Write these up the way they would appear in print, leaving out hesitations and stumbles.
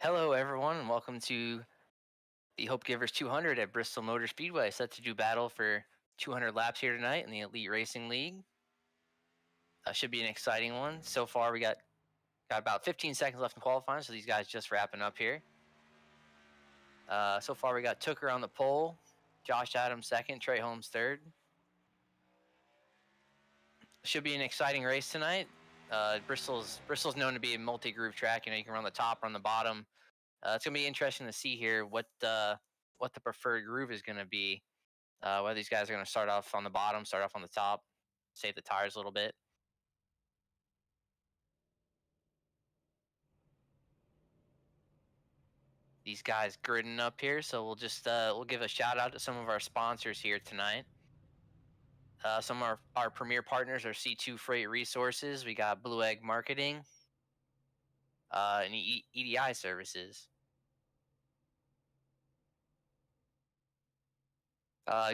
Hello, everyone, and welcome to the Hopegivers 200 at Bristol Motor Speedway. Set to do battle for 200 laps here tonight in the Elite Racing League. Should be an exciting one. So far, we got about 15 seconds left in qualifying, so these guys just wrapping up here. So far, we got Tooker on the pole, Josh Adams second, Trey Holmes third. Should be an exciting race tonight. Bristol's known to be a multi-groove track. You know, you can run the top, run the bottom. It's gonna be interesting to see here what the preferred groove is gonna be. Whether these guys are gonna start off on the bottom, start off on the top, save the tires a little bit. These guys gridding up here, so we'll just we'll give a shout out to some of our sponsors here tonight. Some of our premier partners are C2 Freight Resources. We got Blue Egg Marketing, and EDI Services.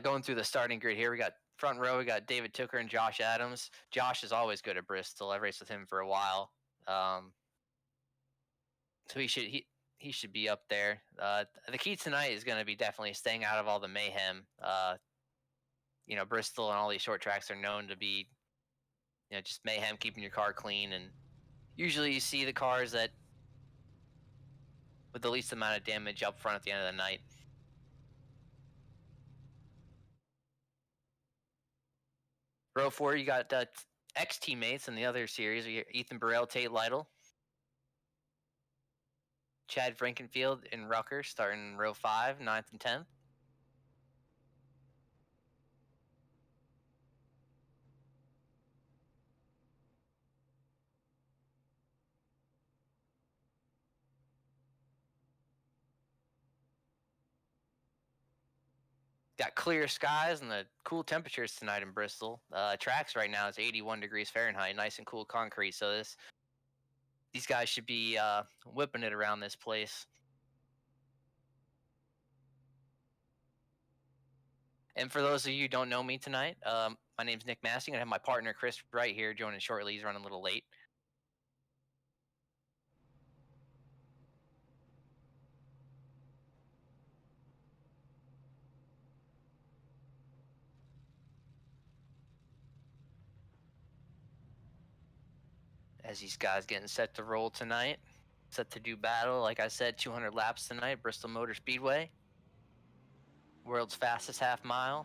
Going through the starting grid here, we got front row. We got David Tooker and Josh Adams. Josh is always good at Bristol. I've raced with him for a while, so he should be up there. The key tonight is going to be definitely staying out of all the mayhem. You know, Bristol and all these short tracks are known to be, you know, just mayhem, keeping your car clean, and usually you see the cars that with the least amount of damage up front at the end of the night. Row 4, you got ex-teammates in the other series. We got Ethan Burrell, Tate Lytle, Chad Frankenfield, and Rucker starting row 5, 9th and 10th. Got clear skies and the cool temperatures tonight in Bristol. Tracks right now is 81 degrees Fahrenheit, nice and cool concrete. So these guys should be whipping it around this place. And for those of you who don't know me tonight, my name's Nick Massey. I have my partner Chris right here joining shortly. He's running a little late. As these guys getting set to roll tonight, set to do battle. Like I said, 200 laps tonight, Bristol Motor Speedway, world's fastest half mile.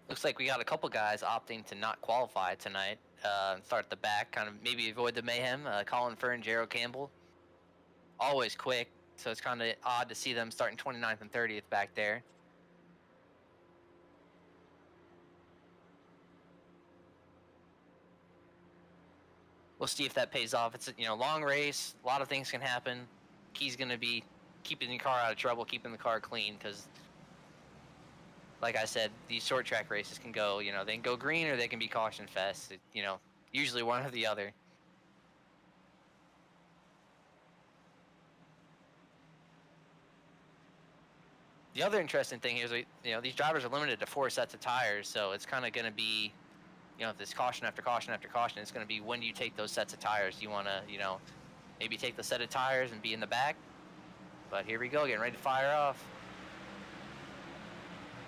Looks like we got a couple guys opting to not qualify tonight. Start at the back, kind of maybe avoid the mayhem. Colin Furr and Gerald Campbell, always quick, so it's kind of odd to see them starting 29th and 30th back there. We'll see if that pays off. It's a long race. A lot of things can happen. Key's going to be keeping your car out of trouble, keeping the car clean, because like I said, these short track races can go, they can go green or they can be caution fest. Usually one or the other. The other interesting thing is, these drivers are limited to 4 sets of tires, so it's kind of going to be, if this caution after caution after caution, it's going to be when do you take those sets of tires. You want to, maybe take the set of tires and be in the back. But here we go, getting ready to fire off.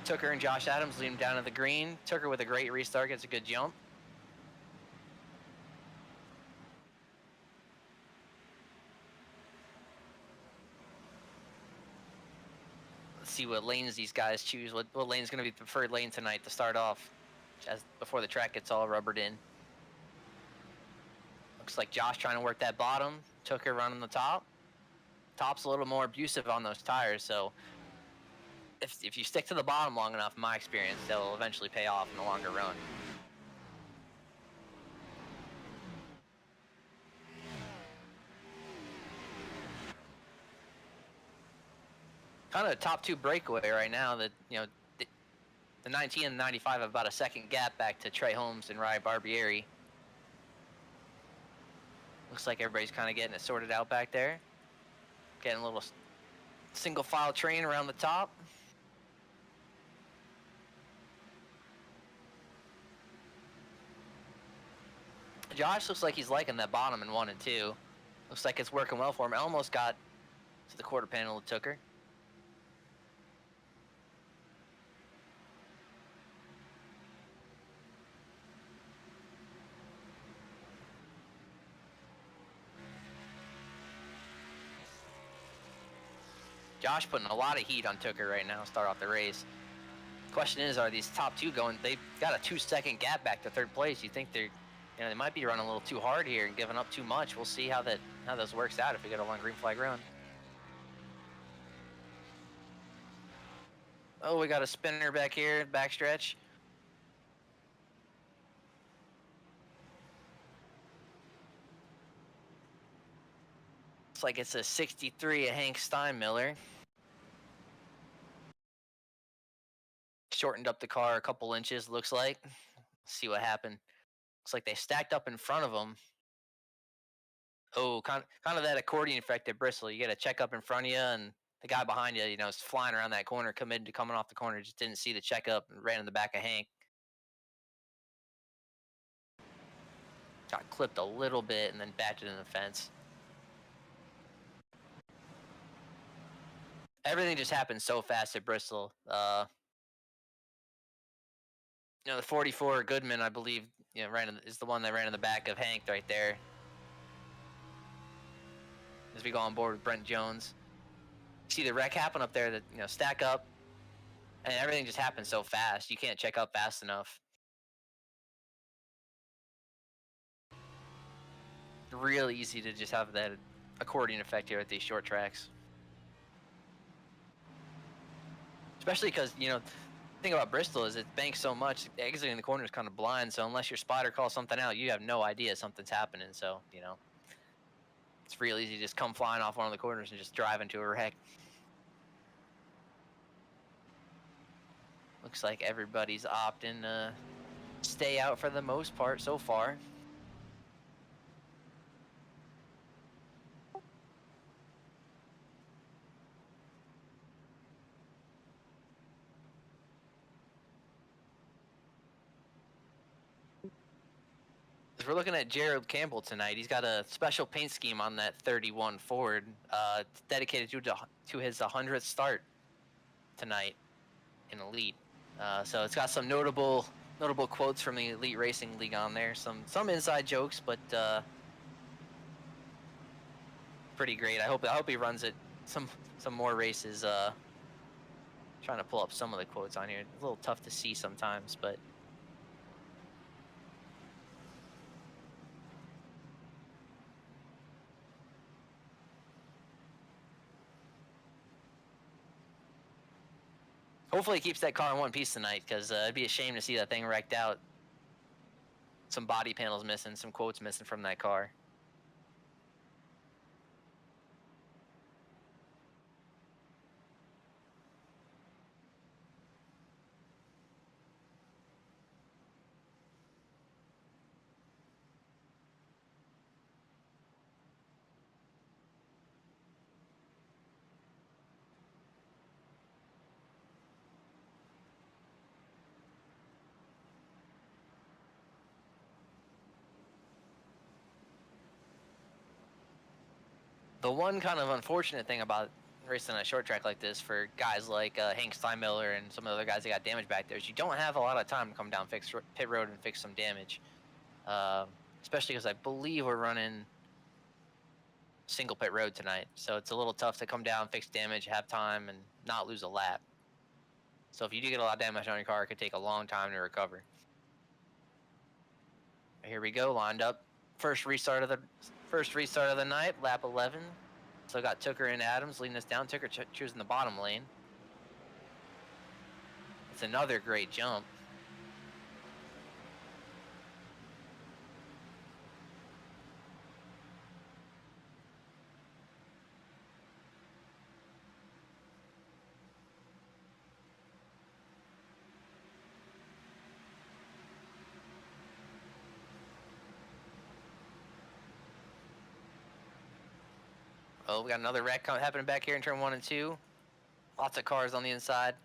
Tooker and Josh Adams lead him down to the green. Tooker with a great restart, gets a good jump. Let's see what lanes these guys choose. What lane is going to be the preferred lane tonight to start off, before the track gets all rubbered in. Looks like Josh trying to work that bottom. Tooker running the top. Top's a little more abusive on those tires, so if you stick to the bottom long enough, in my experience, they'll eventually pay off in the longer run. kind of a top two breakaway right now. That the 19 and 95 have about a second gap back to Trey Holmes and Ryan Barbieri. Looks like everybody's kind of getting it sorted out back there. Getting a little single file train around the top. Josh looks like he's liking that bottom in 1 and 2. Looks like it's working well for him. Almost got to the quarter panel of Tooker. Josh putting a lot of heat on Tooker right now, start off the race. Question is, are these top two going? They've got a 2-second gap back to third place. You think they're, they might be running a little too hard here and giving up too much. We'll see how this works out if we get a long green flag run. Oh, we got a spinner back here, backstretch. Looks like it's a 63 of Hank Steinmiller. Shortened up the car a couple inches, looks like. Let's see what happened. Looks like they stacked up in front of him. Oh, kind of that accordion effect at Bristol. You get a check up in front of you, and the guy behind you, is flying around that corner, committed to coming off the corner, just didn't see the checkup and ran in the back of Hank. Got clipped a little bit and then backed it in the fence. Everything just happened so fast at Bristol. The 44 Goodman, I believe, is the one that ran in the back of Hank right there. As we go on board with Brent Jones. See the wreck happen up there, that stack up, and everything just happens so fast. You can't check up fast enough. Real easy to just have that accordion effect here at these short tracks. Especially because, the thing about Bristol is it banks so much, exiting the corner is kind of blind, so unless your spotter calls something out, you have no idea something's happening. So, it's real easy to just come flying off one of the corners and just drive into a wreck. Looks like everybody's opting to stay out for the most part so far. We're looking at Gerald Campbell tonight. He's got a special paint scheme on that 31 Ford, dedicated to his 100th start tonight in Elite. So it's got some notable quotes from the Elite Racing League on there. Some inside jokes, but pretty great. I hope he runs it some more races. Trying to pull up some of the quotes on here. It's a little tough to see sometimes, but. Hopefully he keeps that car in one piece tonight, because it'd be a shame to see that thing wrecked out. Some body panels missing, some quotes missing from that car. The one kind of unfortunate thing about racing on a short track like this for guys like Hank Steinmiller and some of the other guys that got damage back there is you don't have a lot of time to come down pit road and fix some damage. Especially because I believe we're running single pit road tonight. So it's a little tough to come down, fix damage, have time, and not lose a lap. So if you do get a lot of damage on your car, it could take a long time to recover. Here we go, lined up. First restart of the night, lap 11. So got Tooker and Adams leading us down. Tooker choosing the bottom lane. It's another great jump. Oh, we got another wreck happening back here in turn 1 and 2. Lots of cars on the inside.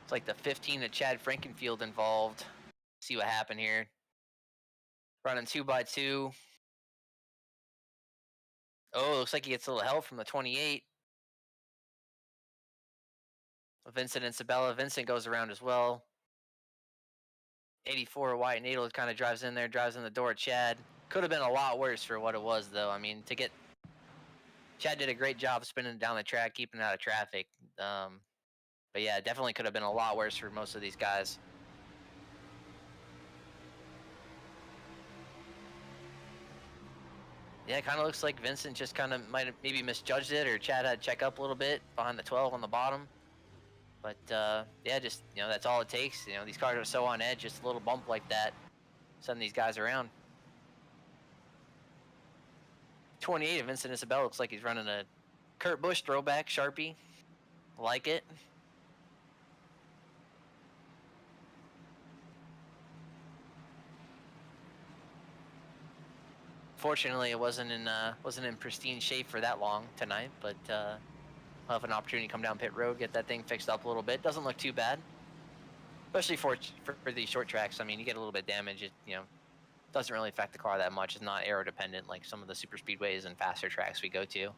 It's like the 15 of Chad Frankenfield involved. See what happened here. Running 2x2. Oh, looks like he gets a little help from the 28. Vincent and Sabella. Vincent goes around as well. 84 White Needle kind of drives in there, drives in the door. Chad could have been a lot worse for what it was, though. I mean, Chad did a great job spinning down the track, keeping it out of traffic. But yeah, definitely could have been a lot worse for most of these guys. Yeah, it kind of looks like Vincent just kind of might have maybe misjudged it, or Chad had to check up a little bit behind the 12 on the bottom. But yeah, just that's all it takes. These cars are so on edge, just a little bump like that, sending these guys around. 28 of Vincent Isabella looks like he's running a Kurt Busch throwback Sharpie. Like it. Fortunately, it wasn't in pristine shape for that long tonight, but I'll have an opportunity to come down pit road, get that thing fixed up a little bit. Doesn't look too bad, especially for these short tracks. I mean, you get a little bit of damage. It doesn't really affect the car that much. It's not aero dependent like some of the super speedways and faster tracks we go to.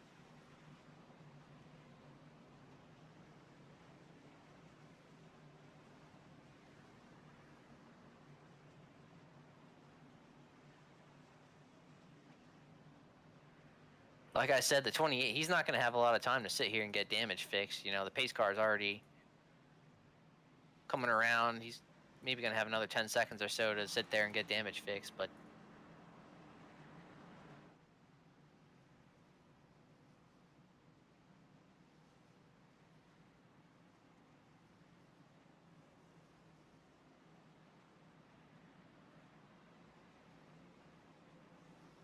Like I said, the 28, he's not going to have a lot of time to sit here and get damage fixed. The pace car is already coming around. He's maybe going to have another 10 seconds or so to sit there and get damage fixed, but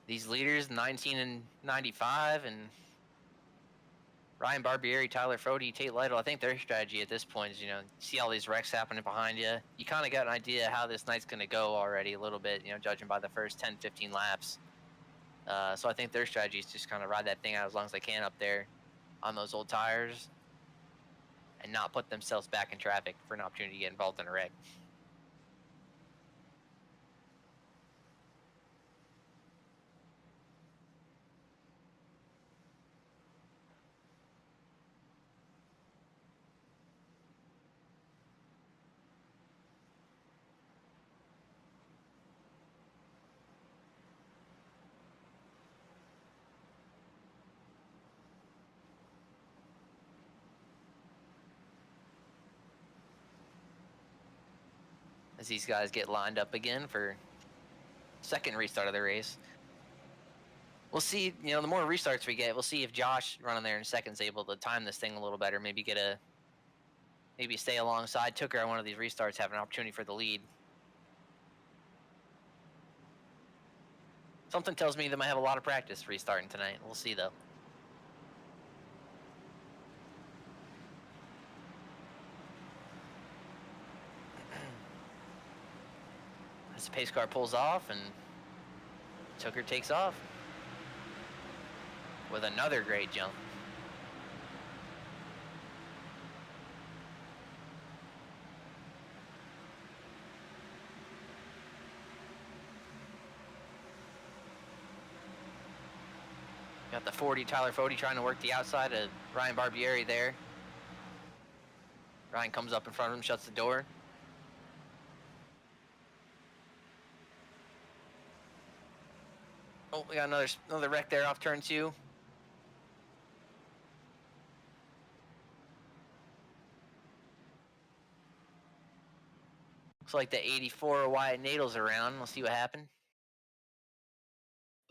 these leaders, 19 and 95, and Ryan Barbieri, Tyler Frody, Tate Lytle, I think their strategy at this point is, see all these wrecks happening behind you. You kind of got an idea how this night's going to go already a little bit, judging by the first 10, 15 laps. So I think their strategy is just kind of ride that thing out as long as they can up there on those old tires and not put themselves back in traffic for an opportunity to get involved in a wreck. As these guys get lined up again for second restart of the race. We'll see, the more restarts we get, we'll see if Josh running there in second is able to time this thing a little better, maybe stay alongside Tooker on one of these restarts, have an opportunity for the lead. Something tells me they might have a lot of practice restarting tonight. We'll see, though. As the pace car pulls off and Tooker takes off with another great jump. Got the 40, Tyler Fody trying to work the outside of Ryan Barbieri there. Ryan comes up in front of him, shuts the door. Oh, we got another wreck there off turn 2. Looks like the 84 Wyatt Nadel's around. We'll see what happened.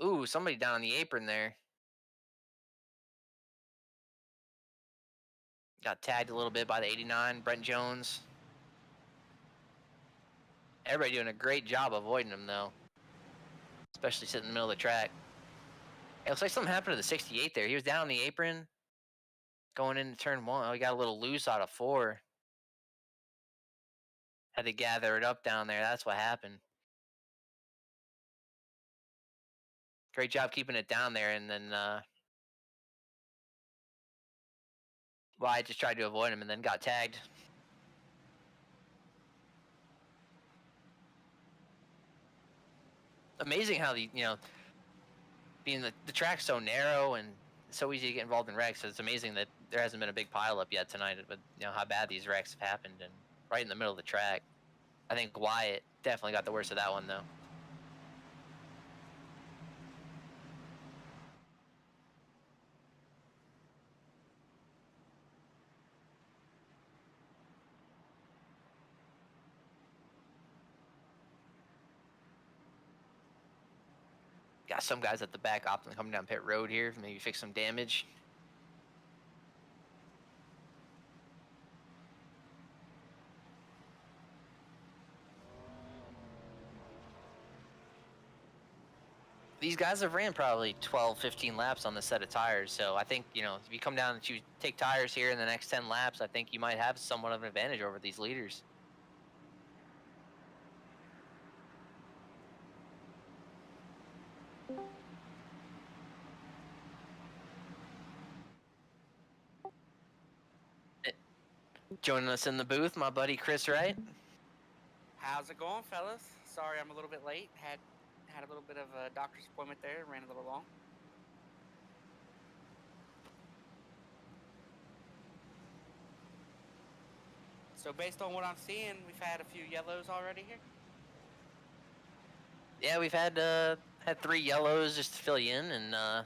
Ooh, somebody down on the apron there. Got tagged a little bit by the 89, Brent Jones. Everybody doing a great job avoiding him, though. Especially sitting in the middle of the track. It looks like something happened to the 68 there. He was down on the apron going into turn 1. Oh, he got a little loose out of 4. Had to gather it up down there. That's what happened. Great job keeping it down there, and then well, I just tried to avoid him and then got tagged. Amazing how being the track's so narrow and so easy to get involved in wrecks. So it's amazing that there hasn't been a big pileup yet tonight. But how bad these wrecks have happened, and right in the middle of the track. I think Wyatt definitely got the worst of that one though. Got some guys at the back opting coming down pit road here, maybe fix some damage. These guys have ran probably 12, 15 laps on this set of tires. So I think, if you come down and you take tires here in the next 10 laps, I think you might have somewhat of an advantage over these leaders. Joining us in the booth, my buddy Chris Wright. How's it going, fellas? Sorry I'm a little bit late. Had a little bit of a doctor's appointment there. Ran a little long. So based on what I'm seeing, we've had a few yellows already here. Yeah, we've had 3 yellows just to fill you in, and a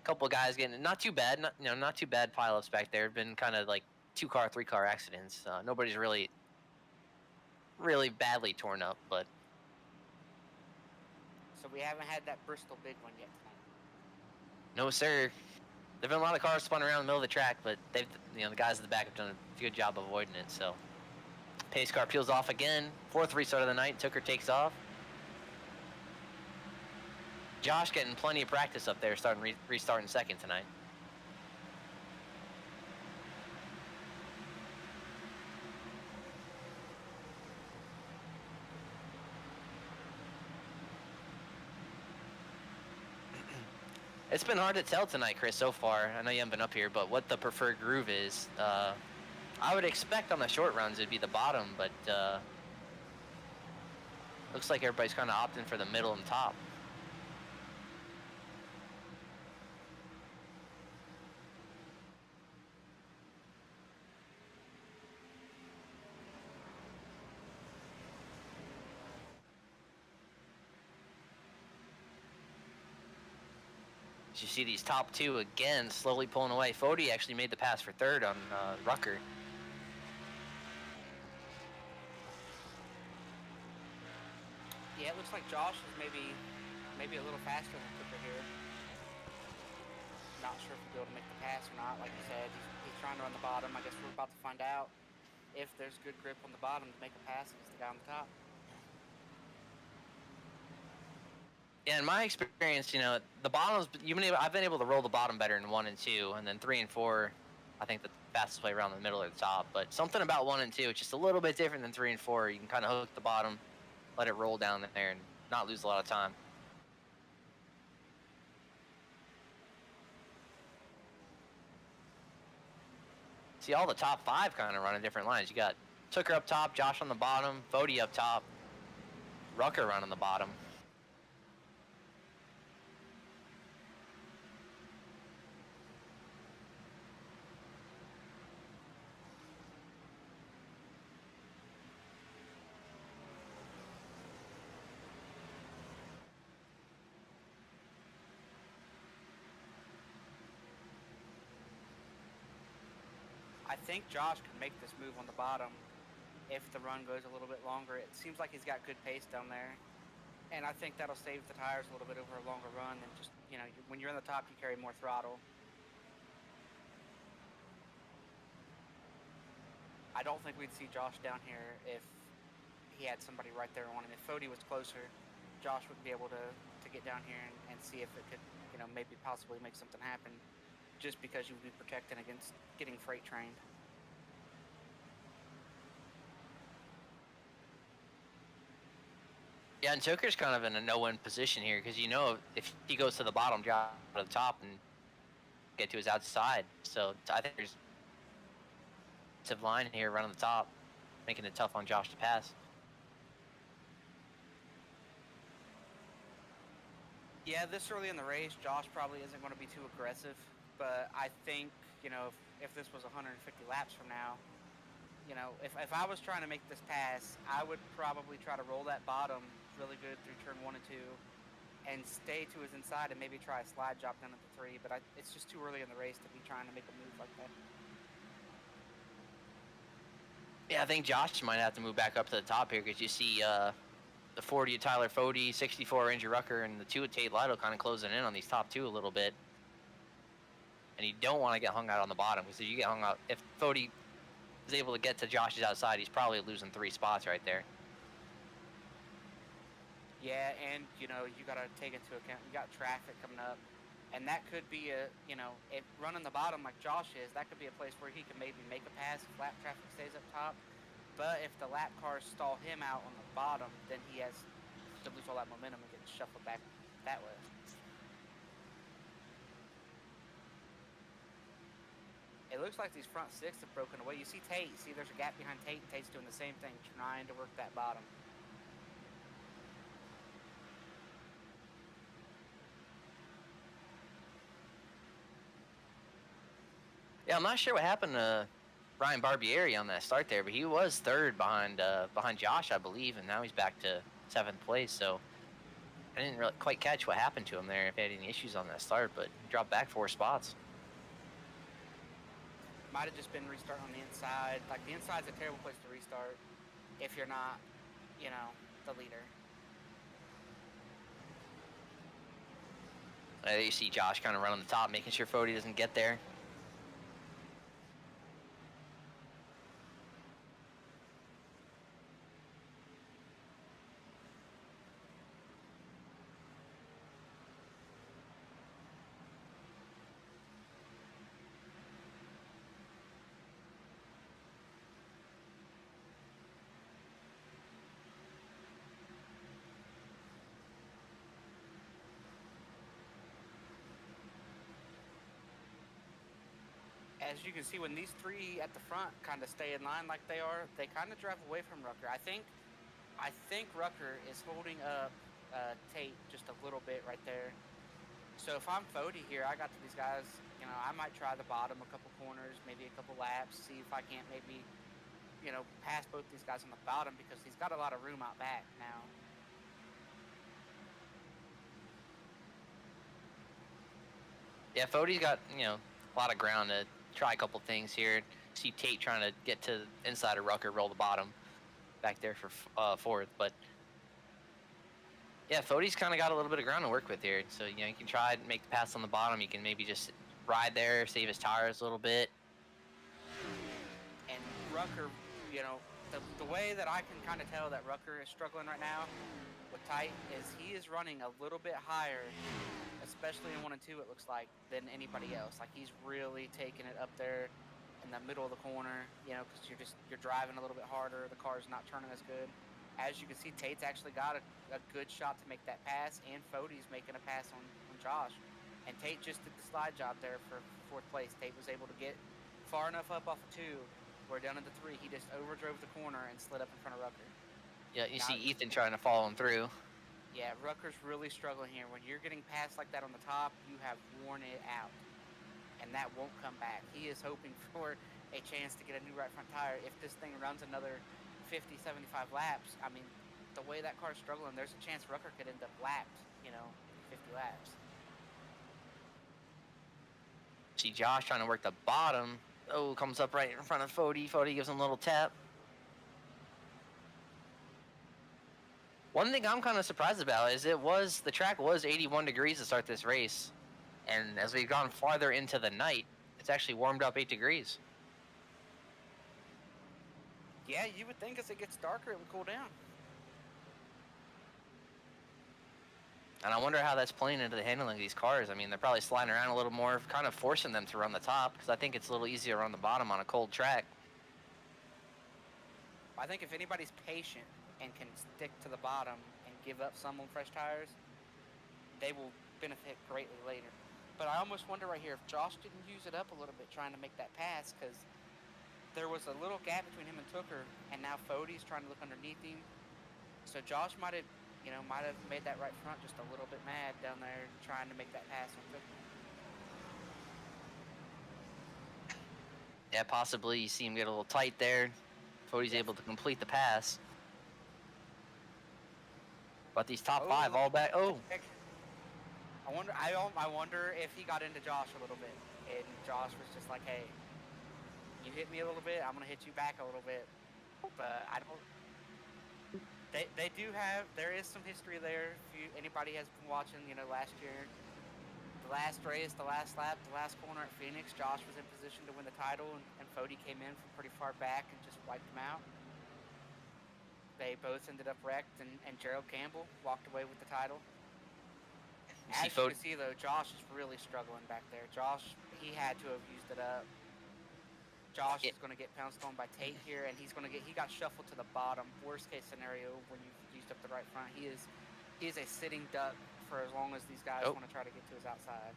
couple of guys getting not too bad. Not too bad pileups back there. Been kind of like 2-car, 3-car accidents. Nobody's really badly torn up, but. So we haven't had that Bristol big one yet tonight. No, sir. There've been a lot of cars spun around the middle of the track, but the guys at the back have done a good job avoiding it. So, pace car peels off again. 4th restart of the night. Tucker takes off. Josh getting plenty of practice up there, restarting second tonight. It's been hard to tell tonight, Chris, so far. I know you haven't been up here, but what the preferred groove is. I would expect on the short runs it'd be the bottom, but looks like everybody's kind of opting for the middle and top. You see these top 2 again slowly pulling away. Fody actually made the pass for 3rd on Rucker. Yeah, it looks like Josh is maybe a little faster than Cooper here. Not sure if he'll be able to make the pass or not. Like you said, he's trying to run the bottom. I guess we're about to find out if there's good grip on the bottom to make a pass against the guy on the top. Yeah, in my experience, the bottoms. I've been able to roll the bottom better in 1 and 2, and then 3 and 4. I think the fastest way around the middle or the top. But something about 1 and 2, it's just a little bit different than 3 and 4. You can kind of hook the bottom, let it roll down there, and not lose a lot of time. See, all the top 5 kind of running different lines. You got Tucker up top, Josh on the bottom, Fody up top, Rucker running the bottom. I think Josh can make this move on the bottom if the run goes a little bit longer. It seems like he's got good pace down there, and I think that'll save the tires a little bit over a longer run. And just, when you're in the top, you carry more throttle. I don't think we'd see Josh down here if he had somebody right there on him. If Fody was closer, Josh would be able to get down here and see if it could, maybe possibly make something happen, just because you would be protecting against getting freight trained. Yeah, and Joker's kind of in a no-win position here because you know if he goes to the bottom, drop to the top, and get to his outside. So I think there's a line here running the top, making it tough on Josh to pass. Yeah, this early in the race, Josh probably isn't going to be too aggressive, but I think, you know, if this was 150 laps from now, you know, if I was trying to make this pass, I would probably try to roll that bottom really good through turn 1 and 2 and stay to his inside and maybe try a slide drop down at the 3, but it's just too early in the race to be trying to make a move like that. Yeah, I think Josh might have to move back up to the top here because you see the 40 of Tyler Fode, 64 Andrew Rucker, and the 2 of Tate Lytle kind of closing in on these top 2 a little bit. And you don't want to get hung out on the bottom because if you get hung out, if Fode is able to get to Josh's outside, he's probably losing 3 spots right there. Yeah, and, you know, you got to take into account, you got traffic coming up, and that could be a, you know, if running the bottom like Josh is, that could be a place where he can maybe make a pass if lap traffic stays up top. But if the lap cars stall him out on the bottom, then he has to lose all that momentum and get shuffled back that way. It looks like these front 6 have broken away. You see Tate. See, there's a gap behind Tate. Tate's doing the same thing, trying to work that bottom. Yeah, I'm not sure what happened to Ryan Barbieri on that start there, but he was 3rd behind Josh, I believe, and now he's back to 7th place. So I didn't really quite catch what happened to him there, if he had any issues on that start, but he dropped back 4 spots. Might have just been restart on the inside. Like, the inside's a terrible place to restart if you're not, you know, the leader. There you see Josh kind of running the top, making sure Fode doesn't get there. As you can see, when these 3 at the front kind of stay in line like they are, they kind of drive away from Rucker. I think Rucker is holding up Tate just a little bit right there. So if I'm Fode here, I got to these guys, you know, I might try the bottom a couple corners, maybe a couple laps, see if I can't maybe, you know, pass both these guys on the bottom because he's got a lot of room out back now. Yeah, Fode's got, you know, a lot of ground to try a couple things here. See Tate trying to get to the inside of Rucker, roll the bottom back there for 4th. But yeah, Fode's kind of got a little bit of ground to work with here. So, you know, you can try and make the pass on the bottom. You can maybe just ride there, save his tires a little bit. And Rucker, you know, the way that I can kind of tell that Rucker is struggling right now with tight is he is running a little bit higher, especially in 1 and 2, it looks like, than anybody else. Like, he's really taking it up there in the middle of the corner, you know, because you're driving a little bit harder. The car's not turning as good. As you can see, Tate's actually got a good shot to make that pass, and Fode's making a pass on Josh. And Tate just did the slide job there for 4th place. Tate was able to get far enough up off of 2, where down into 3, he just overdrove the corner and slid up in front of Rucker. Yeah, you see Ethan trying to follow him through. Yeah, Rucker's really struggling here. When you're getting passed like that on the top, you have worn it out, and that won't come back. He is hoping for a chance to get a new right front tire. If this thing runs another 50, 75 laps, I mean, the way that car's struggling, there's a chance Rucker could end up lapped, you know, 50 laps. See Josh trying to work the bottom. Oh, comes up right in front of Fode. Fode gives him a little tap. One thing I'm kind of surprised about is the track was 81 degrees to start this race. And as we've gone farther into the night, it's actually warmed up 8 degrees. Yeah, you would think as it gets darker, it would cool down. And I wonder how that's playing into the handling of these cars. I mean, they're probably sliding around a little more, kind of forcing them to run the top, because I think it's a little easier on the bottom on a cold track. I think if anybody's patient and can stick to the bottom and give up some on fresh tires, they will benefit greatly later. But I almost wonder right here if Josh didn't use it up a little bit trying to make that pass, because there was a little gap between him and Tooker, and now Fody's trying to look underneath him. So Josh might have, might have made that right front just a little bit mad down there trying to make that pass on Tooker. Yeah, possibly. You see him get a little tight there. Fody's able to complete the pass. But these top five all back. Oh, I wonder if he got into Josh a little bit, and Josh was just like, "Hey, you hit me a little bit, I'm gonna hit you back a little bit." But I don't. They do have. There is some history there. If anybody has been watching, last year, the last race, the last lap, the last corner at Phoenix, Josh was in position to win the title, and Fody came in from pretty far back and just wiped him out. They both ended up wrecked, and Gerald Campbell walked away with the title. As you can see, though, Josh is really struggling back there. Josh, he had to have used it up. Josh is going to get pounced on by Tate here, and he got shuffled to the bottom. Worst case scenario when you've used up the right front. He is a sitting duck for as long as these guys want to try to get to his outside.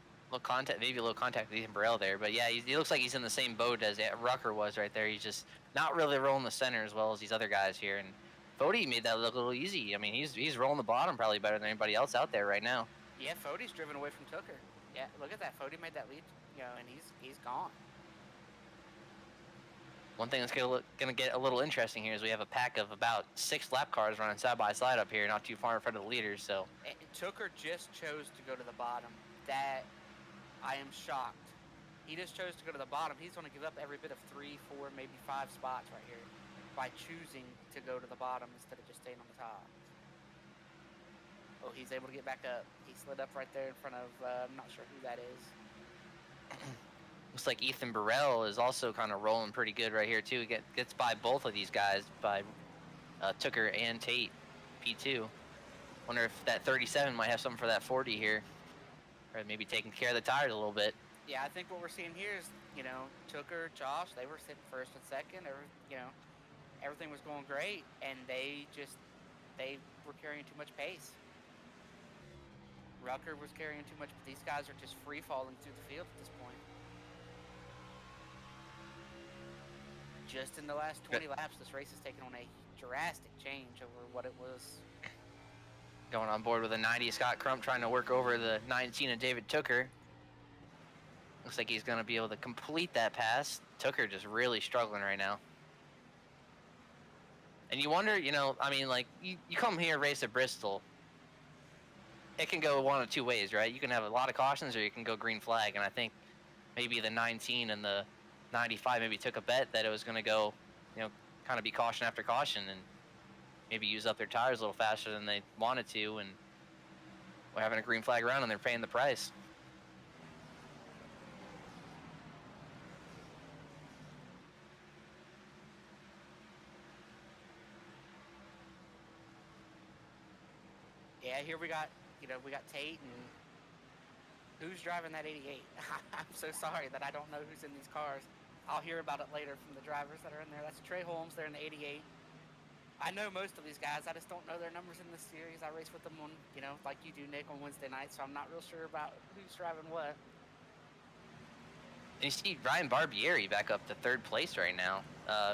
Maybe a little contact with Ethan Burrell there, but yeah, he looks like he's in the same boat as Rucker was right there. He's just not really rolling the center as well as these other guys here, and Fody made that look a little easy. I mean, he's rolling the bottom probably better than anybody else out there right now. Yeah, Fody's driven away from Tooker. Yeah, look at that. Fody made that lead, and he's gone. One thing that's going to get a little interesting here is we have a pack of about 6 lap cars running side by side up here, not too far in front of the leaders. So and Tooker just chose to go to the bottom. That I am shocked. He just chose to go to the bottom. He's going to give up every bit of 3, 4, maybe 5 spots right here by choosing to go to the bottom instead of just staying on the top. Oh, he's able to get back up. He slid up right there in front of, I'm not sure who that is. Looks like Ethan Burrell is also kind of rolling pretty good right here too. He gets by both of these guys, by Tooker and Tate, P2. Wonder if that 37 might have something for that 40 here, or maybe taking care of the tires a little bit. Yeah, I think what we're seeing here is, Tooker, Josh, they were sitting first and second. Everything was going great, and they were carrying too much pace. Rucker was carrying too much, but these guys are just free falling through the field at this point. Just in the last 20 laps, this race has taken on a drastic change over what it was. Going on board with a 90, Scott Crump trying to work over the 19 of David Tooker. Looks like he's going to be able to complete that pass. Tooker just really struggling right now. And you wonder, I mean, like, you come here, race at Bristol. It can go one of two ways, right? You can have a lot of cautions or you can go green flag. And I think maybe the 19 and the 95 maybe took a bet that it was going to go, kind of be caution after caution and maybe use up their tires a little faster than they wanted to. And we're having a green flag around and they're paying the price. Yeah, here we got Tate, and who's driving that 88? I'm so sorry that I don't know who's in these cars. I'll hear about it later from the drivers that are in there. That's Trey Holmes. They're in the 88. I know most of these guys. I just don't know their numbers in this series. I race with them on, like you do, Nick, on Wednesday night, so I'm not real sure about who's driving what. And you see Ryan Barbieri back up to 3rd place right now.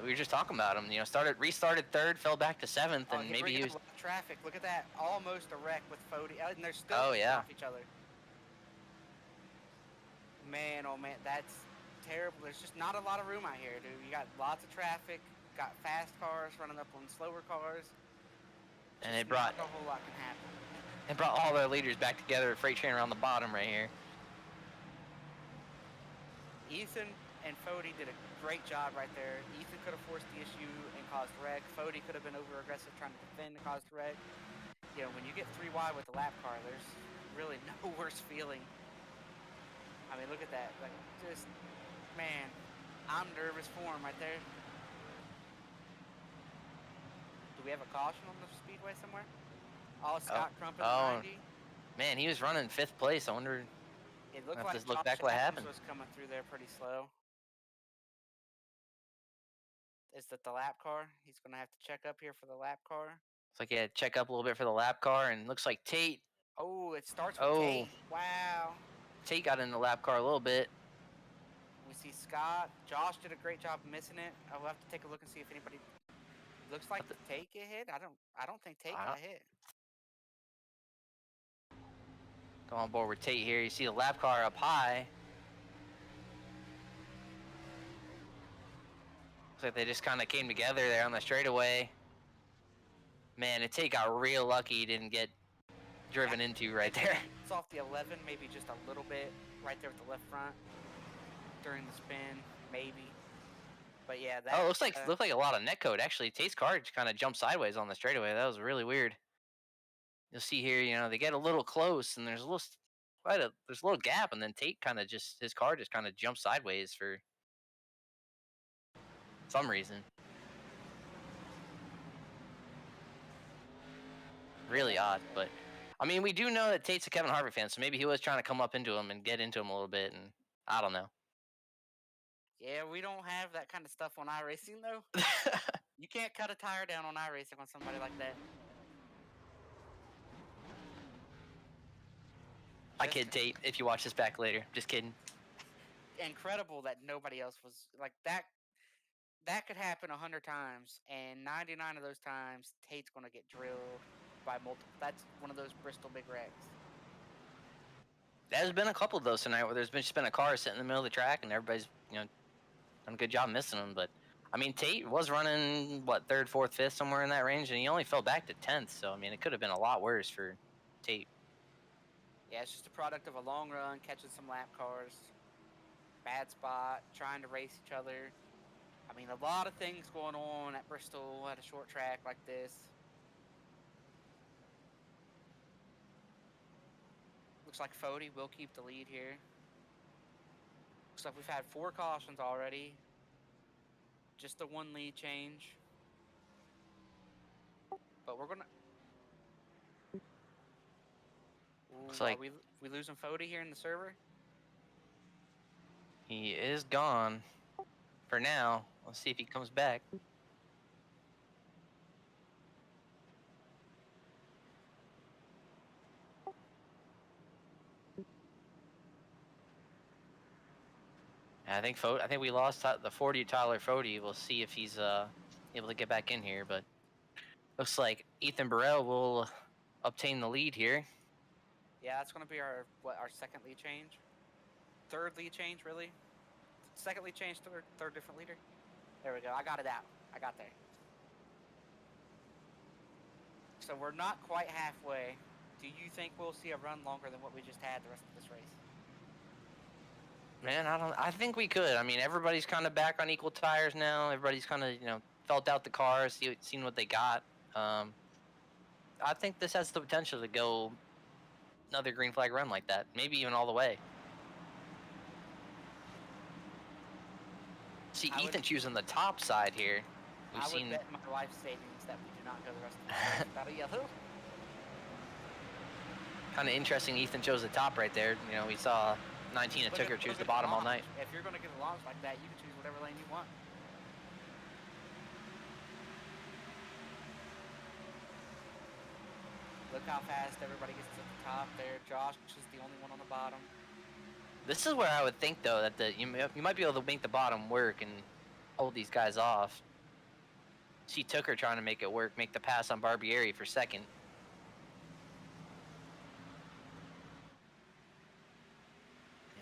We were just talking about him. Restarted 3rd, fell back to 7th, and maybe he was traffic. Look at that, almost a wreck with Fody, and they're still off each other. Man, oh man, that's terrible. There's just not a lot of room out here, dude. You got lots of traffic, got fast cars running up on slower cars, and they brought a whole lot can happen. They brought all their leaders back together. Freight train around the bottom right here. Ethan and Fody did a great job right there. Ethan could have forced the issue and caused wreck. Fody could have been over-aggressive trying to defend and caused wreck. When you get 3 wide with the lap car, there's really no worse feeling. I mean, look at that. Like, just, man, I'm nervous for him right there. Do we have a caution on the Speedway somewhere? Oh, Scott Crump in the 90. Man, he was running 5th place. I wonder. It looked like look Josh back what happened. Was coming through there pretty slow. Is that the lap car? He's going to have to check up here for the lap car. Looks like he had to check up a little bit for the lap car, and looks like Tate. Oh, it starts with Oh, Tate. Wow. Tate got in the lap car a little bit. We see Scott. Josh did a great job missing it. I will have to take a look and see if anybody. Looks like Tate get hit. I don't think Tate got hit. Go on board with Tate here. You see the lap car up high. Looks like they just kind of came together there on the straightaway. Man, Tate got real lucky he didn't get driven into right there. It's off the 11, maybe just a little bit right there with the left front during the spin, maybe. But yeah, that. Oh, looked like a lot of netcode. Actually, Tate's car just kind of jumped sideways on the straightaway. That was really weird. You'll see here, you know, they get a little close, and there's a little gap, and then Tate kind of his car just kind of jumped sideways for some reason. Really odd, but I mean, we do know that Tate's a Kevin Harvick fan, so maybe he was trying to come up into him and get into him a little bit, and I don't know. Yeah, we don't have that kind of stuff on iRacing, though. You can't cut a tire down on iRacing on somebody like that. I kid, Tate, if you watch this back later. Just kidding. Incredible that nobody else was like that. That could happen 100 times, and 99 of those times, Tate's going to get drilled by multiple. That's one of those Bristol big wrecks. There's been a couple of those tonight where there's just been a car sitting in the middle of the track, and everybody's, you know, done a good job missing them. But I mean, Tate was running what, third, fourth, fifth, somewhere in that range, and he only fell back to 10th. So I mean, it could have been a lot worse for Tate. Yeah, it's just a product of a long run, catching some lap cars, bad spot, trying to race each other. I mean, a lot of things going on at Bristol at a short track like this. Looks like Fody will keep the lead here. Looks like we've had 4 cautions already. Just the 1 lead change. But we're gonna. Looks like we losing Fody here in the server. He is gone for now. Let's see if he comes back. I think we lost the 40 Tyler Fody. We'll see if he's able to get back in here, but looks like Ethan Burrell will obtain the lead here. Yeah, that's going to be our second lead change. Third lead change, really. Second lead change, third different leader. There we go. I got it out. I got there. So we're not quite halfway. Do you think we'll see a run longer than what we just had the rest of this race? Man, I think we could. I mean, everybody's kind of back on equal tires now. Everybody's kind of, you know, felt out the cars, seen what they got. I think this has the potential to go another green flag run like that. Maybe even all the way. See, Ethan choosing the top side here. I would bet my life savings that we do not go the rest of the race without a yellow. Kind of interesting. Ethan chose the top right there. You know, we saw 19 and Tucker choose the bottom all night. If you're going to get a launch like that, you can choose whatever lane you want. Look how fast everybody gets to the top there. Josh is the only one on the bottom. This is where I would think, though, that you might be able to make the bottom work and hold these guys off. See Tucker trying to make it work, make the pass on Barbieri for second.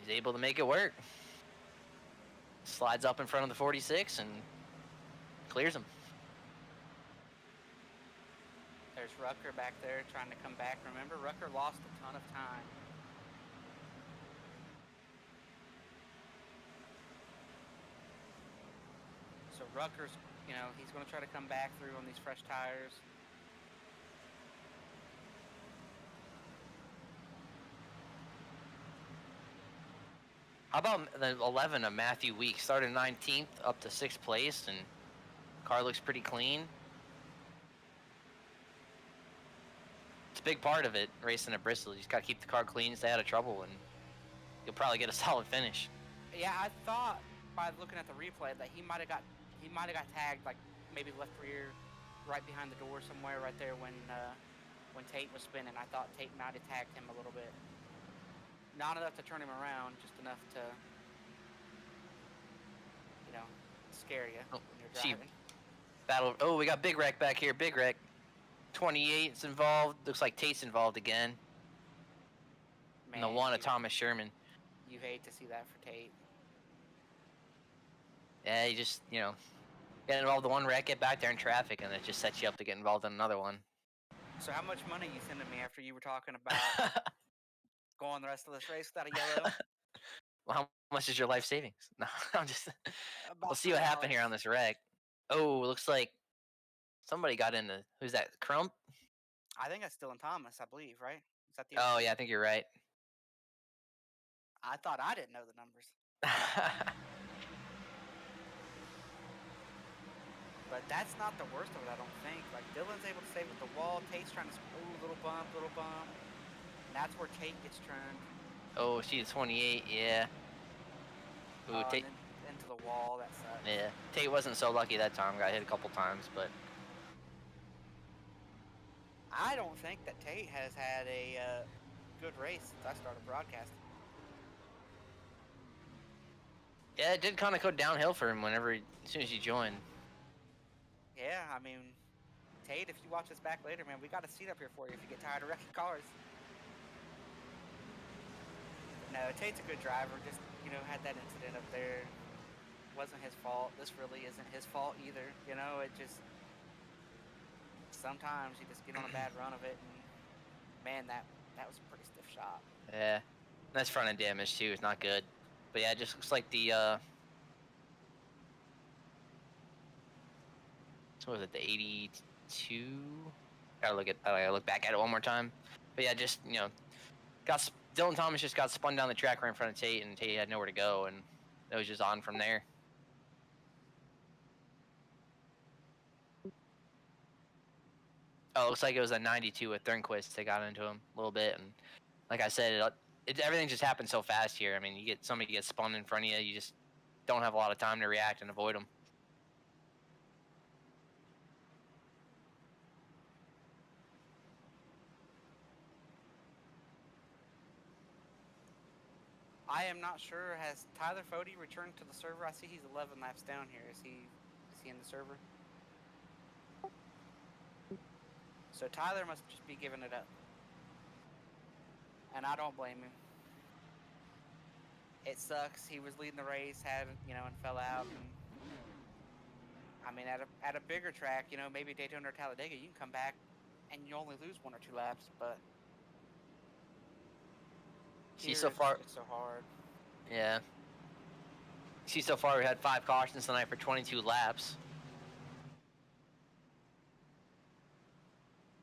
He's able to make it work. Slides up in front of the 46 and clears him. There's Rucker back there trying to come back. Remember, Rucker lost a ton of time. So Rucker's, you know, he's going to try to come back through on these fresh tires. How about the 11 of Matthew Weeks? Started 19th up to 6th place, and car looks pretty clean. It's a big part of it, racing at Bristol. You just got to keep the car clean, stay out of trouble, and you'll probably get a solid finish. Yeah, I thought by looking at the replay that he might have got tagged like maybe left rear right behind the door somewhere, right there when Tate was spinning. I thought Tate might have tagged him a little bit. Not enough to turn him around, just enough to, you know, scare you Oh, when you're see, driving. battle. Oh, we got Big Wreck back here. Big Wreck. 28's involved. Looks like Tate's involved again. And the Man, one of Thomas Sherman. you hate to see that for Tate. Yeah, you just, get involved in one wreck, get back there in traffic, and it just sets you up to get involved in another one. So how much money you sending me after you were talking about going the rest of this race without a yellow? Well, how much is your life savings? No, I'm just. About We'll see what happened here $3. on this wreck. Oh, looks like somebody got into. Who's that? Crump? I think that's Dylan Thomas, I believe, right? Is that the Oh, other yeah, I dude? think you're right. I thought I didn't know the numbers. But that's not the worst of it, I don't think. Like, Dylan's able to save with the wall. Tate's trying to, ooh, little bump. And that's where Tate gets turned. Oh, she's 28, yeah. Ooh, Tate. And then into the wall, that sucks. Yeah, Tate wasn't so lucky that time. Got hit a couple times, but. I don't think that Tate has had a good race since I started broadcasting. Yeah, it did kind of go downhill for him as soon as he joined. Yeah, I mean, Tate, if you watch this back later, man, we got a seat up here for you if you get tired of wrecking cars. No, Tate's a good driver. Just, had that incident up there. Wasn't his fault. This really isn't his fault either. It just... Sometimes you just get on a bad run of it, and man, that was a pretty stiff shot. Yeah, that's front end damage too. It's not good. But yeah, it just looks like the what was it? The 82. Gotta look back at it one more time. But yeah, just Dylan Thomas just got spun down the track right in front of Tate, and Tate had nowhere to go, and it was just on from there. Oh, it looks like it was a 92 with Thornquist. They got into him a little bit, and like I said, everything just happened so fast here. I mean, you get somebody gets spun in front of you, you just don't have a lot of time to react and avoid them. I am not sure. Has Tyler Fody returned to the server? I see he's 11 laps down here. Is he in the server? So Tyler must just be giving it up. And I don't blame him. It sucks. He was leading the race, and fell out. And, I mean, at a bigger track, maybe Daytona or Talladega, you can come back and you only lose 1 or 2 laps, but See, so far it's so hard. Yeah. See, so far we had 5 cautions tonight for 22 laps.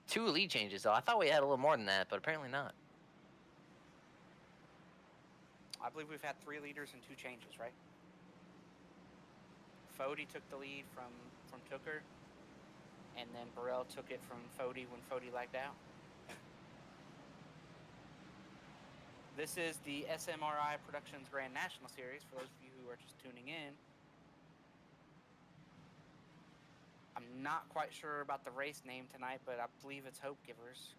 2 lead changes though. I thought we had a little more than that, but apparently not. I believe we've had 3 leaders and 2 changes, right? Fody took the lead from Tooker, and then Burrell took it from Fody when Fody lagged out. This is the SMRI Productions Grand National Series, for those of you who are just tuning in. I'm not quite sure about the race name tonight, but I believe it's Hopegivers.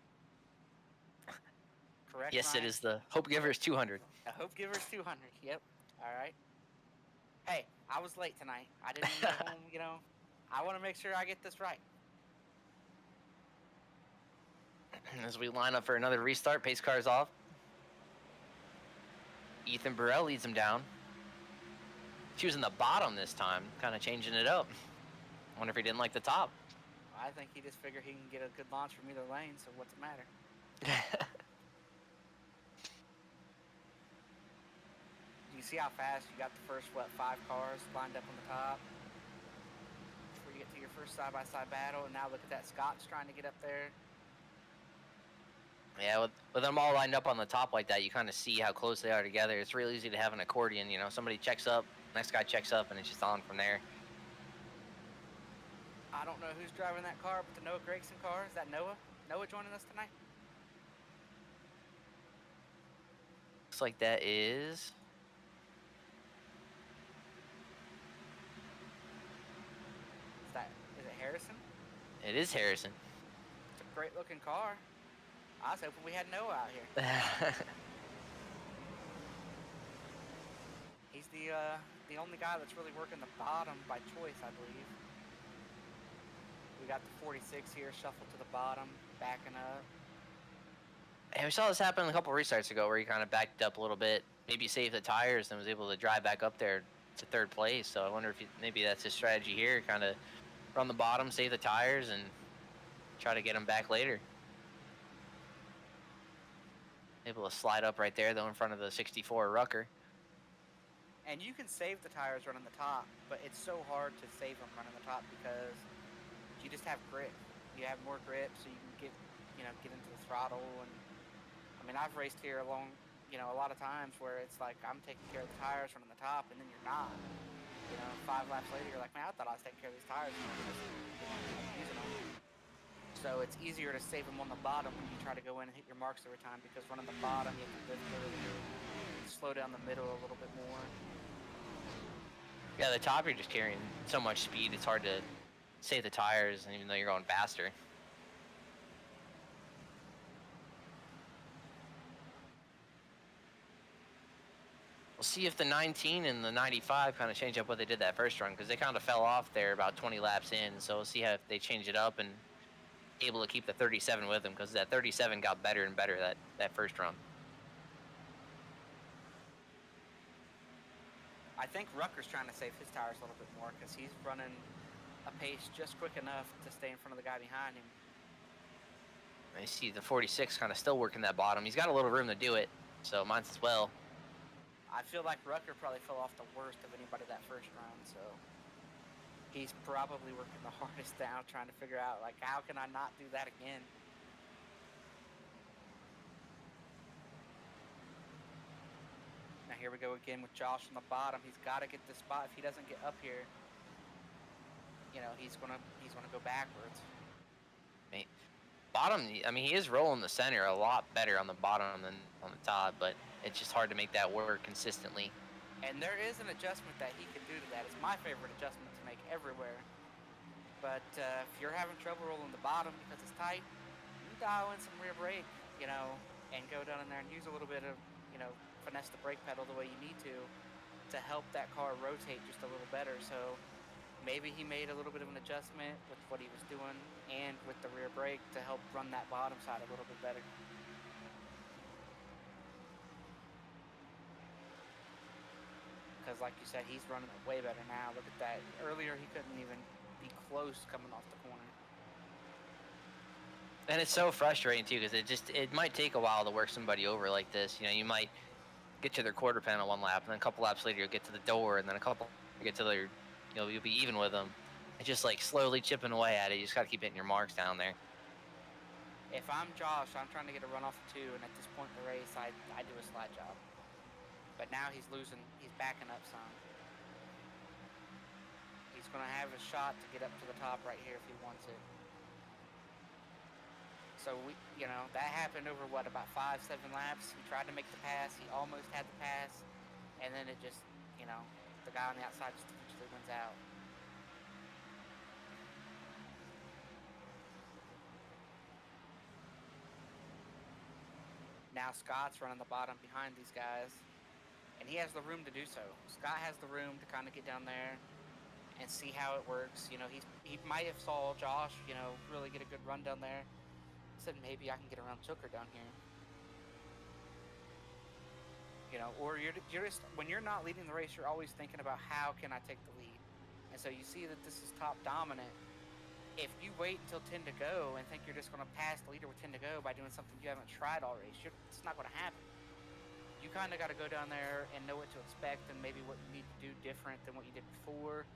Correct? Yes, Ryan? it is the Hopegivers 200. Hopegivers 200, yep. All right. Hey, I was late tonight. I didn't go home, I want to make sure I get this right. As we line up for another restart, pace car's off. Ethan Burrell leads him down. Choosing the bottom this time, kind of changing it up. Wonder if he didn't like the top. I think he just figured he can get a good launch from either lane, so what's it matter? You see how fast you got the first, 5 cars lined up on the top? Before you get to your first side-by-side battle, and now look at that, Scott's trying to get up there. Yeah, with them all lined up on the top like that, you kind of see how close they are together. It's real easy to have an accordion, somebody checks up, next guy checks up, and it's just on from there. I don't know who's driving that car, but the Noah Gregson car, is that Noah? Noah joining us tonight? Looks like that is... Is it Harrison? It is Harrison. It's a great looking car. I was hoping we had Noah out here. He's the only guy that's really working the bottom by choice, I believe. We got the 46 here shuffled to the bottom, backing up. And we saw this happen a couple restarts ago where he kind of backed up a little bit, maybe saved the tires, and was able to drive back up there to third place. So I wonder if maybe that's his strategy here, kind of run the bottom, save the tires, and try to get him back later. Able to slide up right there, though, in front of the 64 Rucker. And you can save the tires running the top, but it's so hard to save them running the top because you just have grip. You have more grip, so you can get into the throttle. And I mean, I've raced here along, a lot of times where it's like I'm taking care of the tires running the top, and then you're not. 5 laps later, you're like, man, I thought I was taking care of these tires, and I'm just using them. So it's easier to save them on the bottom when you try to go in and hit your marks every time, because running the bottom, you have to lift earlier, slow down the middle a little bit more. Yeah, the top, you're just carrying so much speed, it's hard to save the tires, and even though you're going faster. We'll see if the 19 and the 95 kind of change up what they did that first run, because they kind of fell off there about 20 laps in. So we'll see how if they change it up and able to keep the 37 with them, because that 37 got better and better that first run. I think Rucker's trying to save his tires a little bit more because he's running a pace just quick enough to stay in front of the guy behind him. I see the 46 kind of still working that bottom. He's got a little room to do it, so mine's as well. I feel like Rucker probably fell off the worst of anybody that first round, so he's probably working the hardest now, trying to figure out, like, how can I not do that again? Now here we go again with Josh on the bottom. He's got to get this spot. If he doesn't get up here, he's gonna go backwards. Bottom, I mean, he is rolling the center a lot better on the bottom than on the top, but it's just hard to make that work consistently. And there is an adjustment that he can do to that. It's my favorite adjustment to make everywhere. But if you're having trouble rolling the bottom because it's tight, you dial in some rear brake, and go down in there and use a little bit of, finesse the brake pedal the way you need to help that car rotate just a little better. So maybe he made a little bit of an adjustment with what he was doing and with the rear brake to help run that bottom side a little bit better. Because like you said, he's running it way better now. Look at that. Earlier he couldn't even be close coming off the corner. And it's so frustrating too, because it might take a while to work somebody over like this. You might get to their quarter panel one lap, and then a couple laps later you'll get to the door, and then a couple you get to their, you'll be even with them. It's just like slowly chipping away at it. You just got to keep hitting your marks down there. If I'm Josh, I'm trying to get a run off of 2, and at this point in the race, I do a slide job. But now he's backing up some. He's going to have a shot to get up to the top right here if he wants it. So that happened over about 5-7 laps. He tried to make the pass. He almost had the pass, and then it just, the guy on the outside just eventually wins out. Now Scott's running the bottom behind these guys, and he has the room to do so. Scott has the room to kind of get down there and see how it works. He might have saw Josh, really get a good run down there. Said maybe I can get around Tooker down here. Or you're just, when you're not leading the race, you're always thinking about how can I take the lead. And so you see that this is top dominant. If you wait until 10 to go and think you're just going to pass the leader with 10 to go by doing something you haven't tried all race, it's not going to happen. You kind of got to go down there and know what to expect, and maybe what you need to do different than what you did before,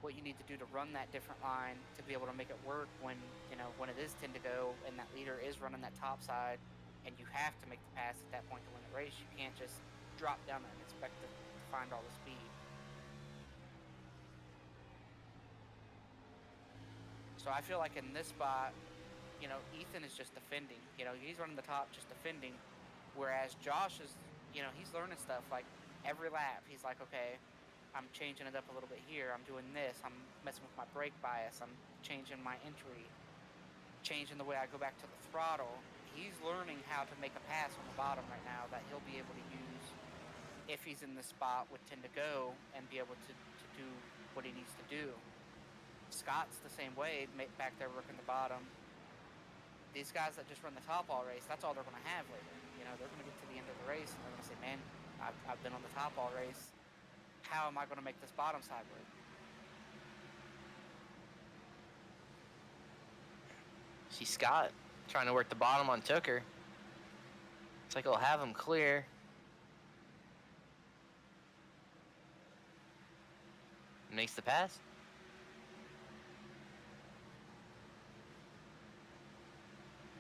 what you need to do to run that different line to be able to make it work when it is 10 to go and that leader is running that top side, and you have to make the pass at that point to win the race. You can't just drop down there and expect to find all the speed. So I feel like in this spot, Ethan is just defending. He's running the top just defending, whereas Josh is, he's learning stuff. Like every lap, he's like, okay, I'm changing it up a little bit here. I'm doing this. I'm messing with my brake bias. I'm changing my entry. changing the way I go back to the throttle. He's learning how to make a pass on the bottom right now that he'll be able to use if he's in the spot with 10 to go and be able to do what he needs to do. Scott's the same way, back there working the bottom. These guys that just run the top all race, that's all they're going to have later. You know, they're going to get to the end of the race and they're going to say, man, I've been on the top all race. How am I going to make this bottom side work? See Scott trying to work the bottom on Tooker. It's like he'll have him clear. Makes the pass.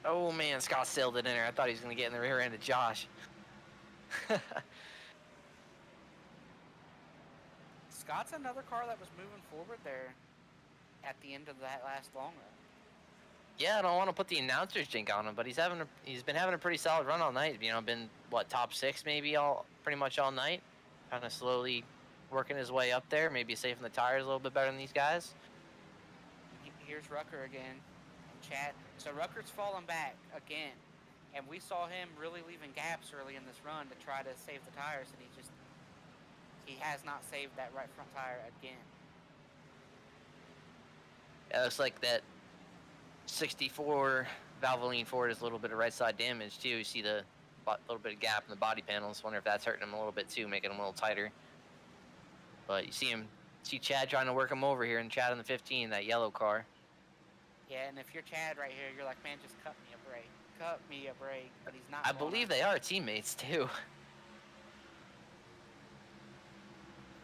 Oh man, Scott sailed it in there. I thought he was going to get in the rear end of Josh. Scott's another car that was moving forward there at the end of that last long run. Yeah, I don't want to put the announcer's jink on him, but he's been having a pretty solid run all night. You know, been what, top 6 maybe pretty much all night. Kind of slowly working his way up there, maybe saving the tires a little bit better than these guys. Here's Rucker again, and Chad. So Rucker's fallen back again, and we saw him really leaving gaps early in this run to try to save the tires, and he has not saved that right front tire again. Yeah, it looks like that 64 Valvoline Ford has a little bit of right side damage too. You see the little bit of gap in the body panels. Wonder if that's hurting him a little bit too, making him a little tighter. But you see Chad trying to work him over here, and Chad in the 15, that yellow car. Yeah, and if you're Chad right here, you're like, man, just cut me a break. Cut me a break. But he's not. I believe they are teammates too.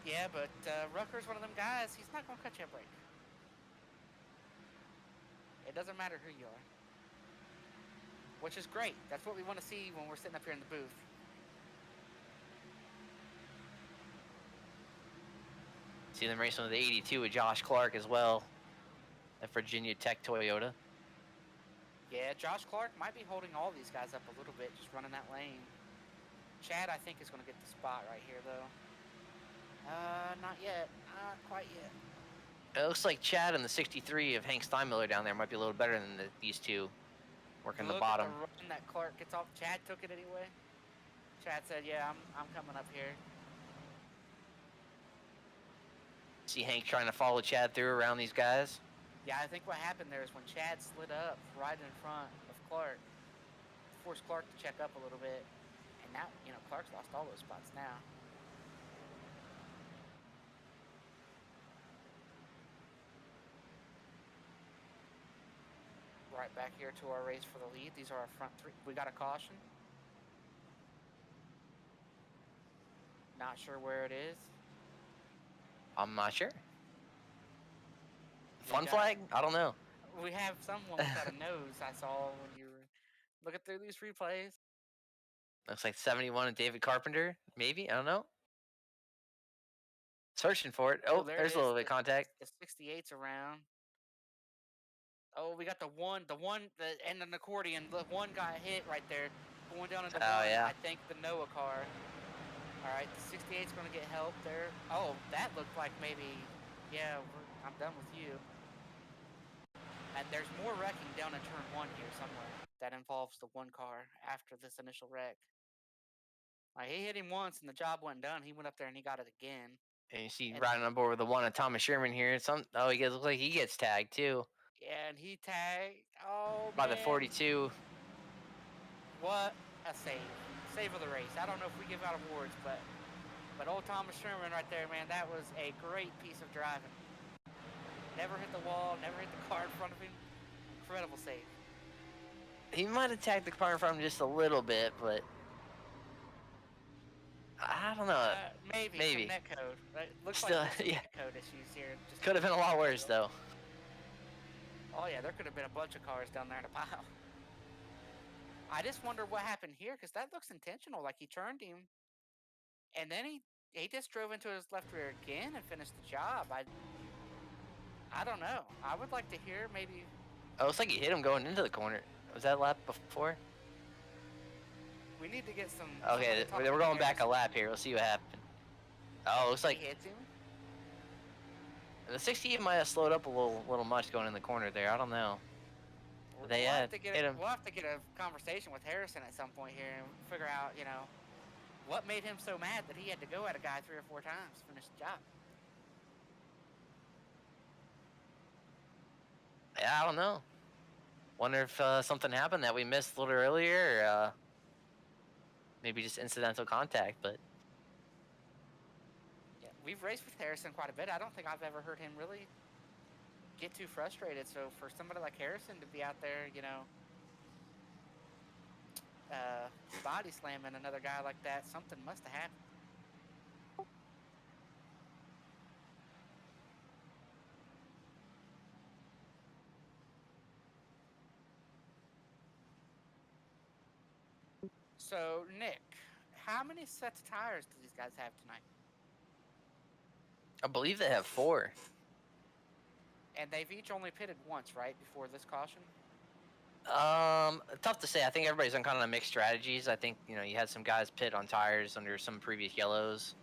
Yeah, but Rucker's one of them guys. He's not going to cut you a break. It doesn't matter who you are. Which is great. That's what we want to see when we're sitting up here in the booth. See them racing with the 82 with Josh Clark as well. At Virginia Tech Toyota. Yeah, Josh Clark might be holding all these guys up a little bit, just running that lane. Chad, I think, is going to get the spot right here, though. Not yet. Not quite yet. It looks like Chad and the 63 of Hank Steinmiller down there might be a little better than these two working the bottom. Look at the run that Clark gets off. Chad took it anyway. Chad said, yeah, I'm coming up here. See Hank trying to follow Chad through around these guys. Yeah, I think what happened there is when Chad slid up right in front of Clark, forced Clark to check up a little bit. And now, you know, Clark's lost all those spots now. Right back here to our race for the lead. These are our front 3. We got a caution. Not sure where it is. I'm not sure. Fun flag? I don't know. We have someone without a nose, I saw when you were looking through these replays. Looks like 71 and David Carpenter, maybe? I don't know. Searching for it. Oh, there's a little bit of contact. The 68's around. Oh, we got the and an accordion. The one got hit right there, going down into one. Yeah. I think the Noah car. All right, the 68's going to get help there. Oh, that looked like maybe, yeah, I'm done with you. And there's more wrecking down in turn 1 here somewhere that involves the one car after this initial wreck. Like, he hit him once and the job wasn't done. He went up there and he got it again. And you see riding on board with the one of Thomas Sherman here. He looks like he gets tagged too. Yeah, and he tagged. Oh, by man. the 42. What a save. Save of the race. I don't know if we give out awards, but old Thomas Sherman right there, man, that was a great piece of driving. Never hit the wall, never hit the car in front of him. Incredible save. He might have tagged the car in front of him just a little bit, but I don't know. Maybe. Some net code. Right? Looks Still, like yeah. net code issues here. Could have been a lot worse, though. Oh, yeah, there could have been a bunch of cars down there in a pile. I just wonder what happened here, because that looks intentional. Like, he turned him, and then he just drove into his left rear again and finished the job. I don't know. I would like to hear maybe... Oh, it looks like he hit him going into the corner. Was that lap before? We need to get some... Okay, we're going back a lap here. We'll see what happened. Oh, it looks like... He hits him? The 68 might have slowed up a little much going in the corner there. I don't know. They We'll have to hit him. we'll have to get a conversation with Harrison at some point here and figure out, what made him so mad that he had to go at a guy 3 or 4 times to finish the job. Yeah, I don't know. Wonder if something happened that we missed a little earlier, or maybe just incidental contact. But Yeah, we've raced with Harrison quite a bit. I don't think I've ever heard him really get too frustrated. So for somebody like Harrison to be out there, body slamming another guy like that, something must have happened. So Nick, how many sets of tires do these guys have tonight? I believe they have 4. And they've each only pitted once, right, before this caution? Tough to say. I think everybody's on kind of mixed strategies. I think you had some guys pit on tires under some previous yellows.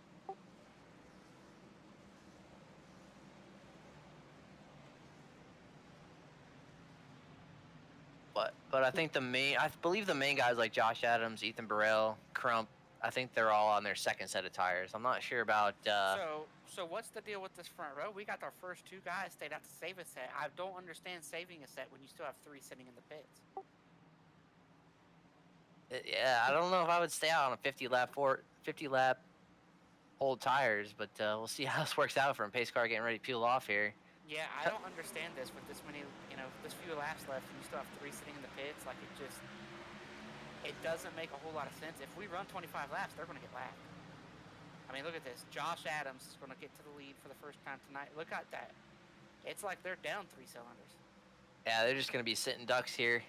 But I think I believe the main guys like Josh Adams, Ethan Burrell, Crump, I think they're all on their second set of tires. I'm not sure about. So what's the deal with this front row? We got our first 2 guys stayed out to save a set. I don't understand saving a set when you still have 3 sitting in the pits. Yeah, I don't know if I would stay out on a 50 lap old tires, but we'll see how this works out for a pace car getting ready to peel off here. Yeah, I don't understand this with this many, this few laps left, and you still have 3 sitting in the pits. Like it doesn't make a whole lot of sense. If we run 25 laps, they're going to get lapped. I mean, look at this. Josh Adams is going to get to the lead for the first time tonight. Look at that. It's like they're down 3 cylinders. Yeah, they're just going to be sitting ducks here.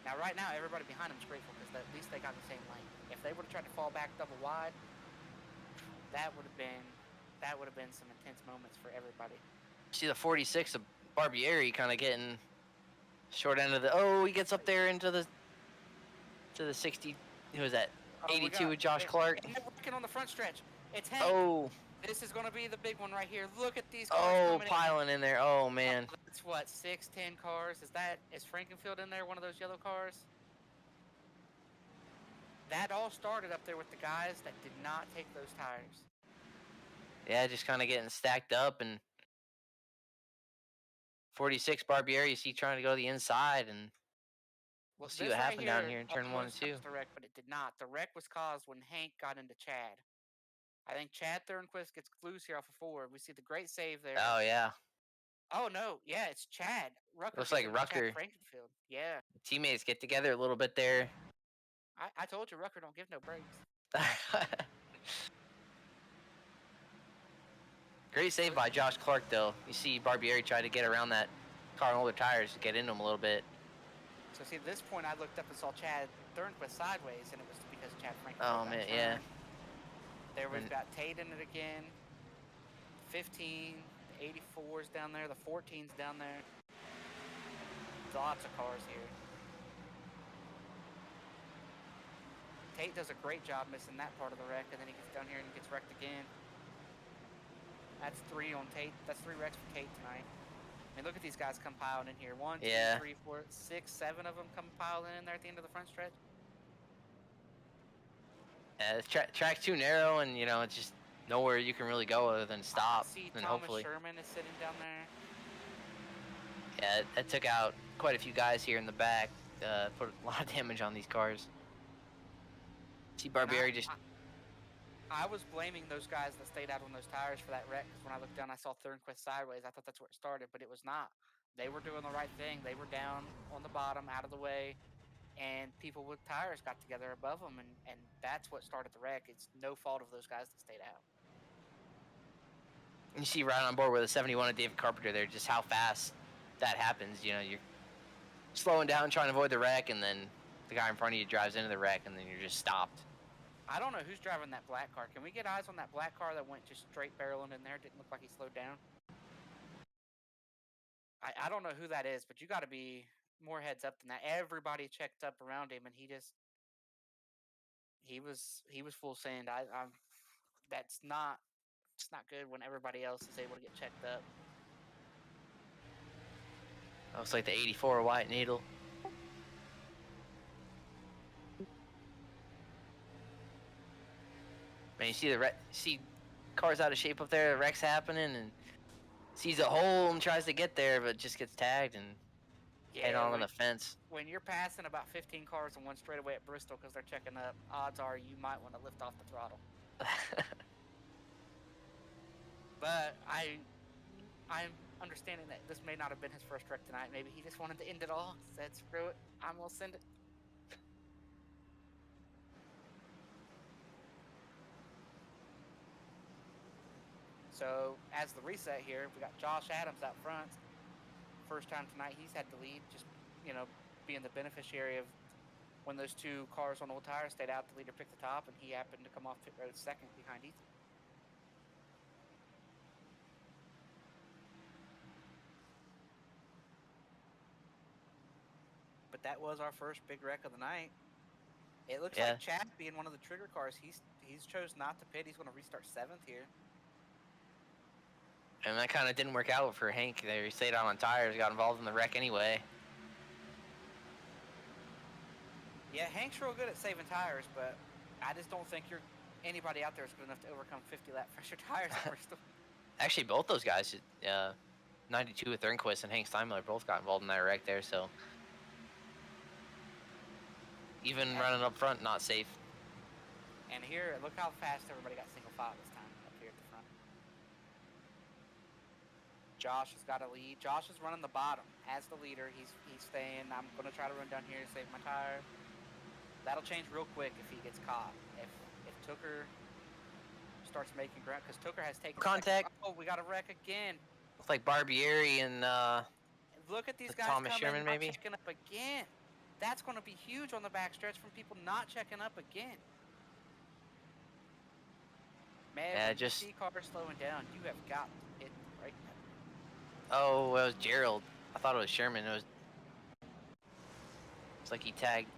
Now, right now, everybody behind them is grateful because at least they got the same lane. If they would have tried to fall back double wide, that would have been some intense moments for everybody. See the 46 of Barbieri kind of getting short end of the. Oh, he gets up there into the 60. Who is that? 82 with Josh Clark. And they're working on the front stretch. It's Hank. Oh. This is going to be the big one right here. Look at these cars. Oh, piling in there. Oh, man. That's what, 6, 10 cars? Is Frankenfield in there, one of those yellow cars? That all started up there with the guys that did not take those tires. Yeah, just kind of getting stacked up, and 46 Barbieri, you see trying to go to the inside, and we'll see what happened down here in turn 1 and 2. The wreck, but it did not. The wreck was caused when Hank got into Chad. I think Chad Thornquist gets loose here off of 4. We see the great save there. Oh, yeah. Oh, no. Yeah, it's Chad. Rucker. Looks like Rucker. Frankenfield. Yeah. Teammates get together a little bit there. I told you, Rucker don't give no breaks. Great save by Josh Clark, though. You see Barbieri try to get around that car and older tires to get into him a little bit. So, see, at this point, I looked up and saw Chad Thornquist sideways, and it was because Chad Frankenfield. Oh, man, yeah. There we've got Tate in it again. 15, the 84's down there, the 14's down there. Lots of cars here. Tate does a great job missing that part of the wreck, and then he gets down here and gets wrecked again. That's 3 on Tate. That's 3 wrecks for Tate tonight. I mean, look at these guys come piling in here. 1, 2, 3, 4, 6, 7 of them come piling in there at the end of the front stretch. Yeah, the track's too narrow, and it's just nowhere you can really go other than stop. And Thomas hopefully. Sherman is sitting down there. Yeah, that took out quite a few guys here in the back. Put a lot of damage on these cars. See Barbieri just. I was blaming those guys that stayed out on those tires for that wreck, because when I looked down, I saw Thornquist sideways. I thought that's where it started, but it was not. They were doing the right thing. They were down on the bottom, out of the way, and people with tires got together above them, and that's what started the wreck. It's no fault of those guys that stayed out. You see right on board with a 71 of David Carpenter there, just how fast that happens. You're slowing down, trying to avoid the wreck, and then the guy in front of you drives into the wreck, and then you're just stopped. I don't know who's driving that black car. Can we get eyes on that black car that went just straight barreling in there? Didn't look like he slowed down. I don't know who that is, but you got to be more heads up than that. Everybody checked up around him, and he was full send. It's not good when everybody else is able to get checked up. Looks like the 84 White Needle. Man, you see see cars out of shape up there, the wreck's happening, and sees a hole and tries to get there, but just gets tagged and head on the fence. When you're passing about 15 cars in one straightaway at Bristol because they're checking up, odds are you might want to lift off the throttle. But I'm understanding that this may not have been his first wreck tonight. Maybe he just wanted to end it all. Said, screw it, I'm gonna send it. So as the reset here, we got Josh Adams out front. First time tonight he's had the lead, just being the beneficiary of when those two cars on old tires stayed out, the leader picked the top, and he happened to come off pit road second behind Ethan. But that was our first big wreck of the night. It looks like Chad, being one of the trigger cars, he's chose not to pit. He's going to restart 7th here. And that kind of didn't work out for Hank there. He stayed on tires, got involved in the wreck anyway. Yeah, Hank's real good at saving tires, but I just don't think anybody out there is good enough to overcome 50 lap pressure tires at Bristol. Actually, both those guys, 92 with Thornquist and Hank Steinmiller, both got involved in that wreck there, so even running up front, not safe. And here, look how fast everybody got single file this time up here at the front. Josh has got a lead. Josh is running the bottom as the leader. He's staying. I'm going to try to run down here to save my tire. That'll change real quick if he gets caught. If Tooker starts making ground, because Tooker has taken contact. Oh, we got a wreck again. Looks like Barbieri and look at these guys Thomas coming, Sherman, maybe checking up again. That's going to be huge on the backstretch from people not checking up again. Man, when you see cars slowing down, you have got it right now. Oh, it was Gerald. I thought it was Sherman. It's like he tagged.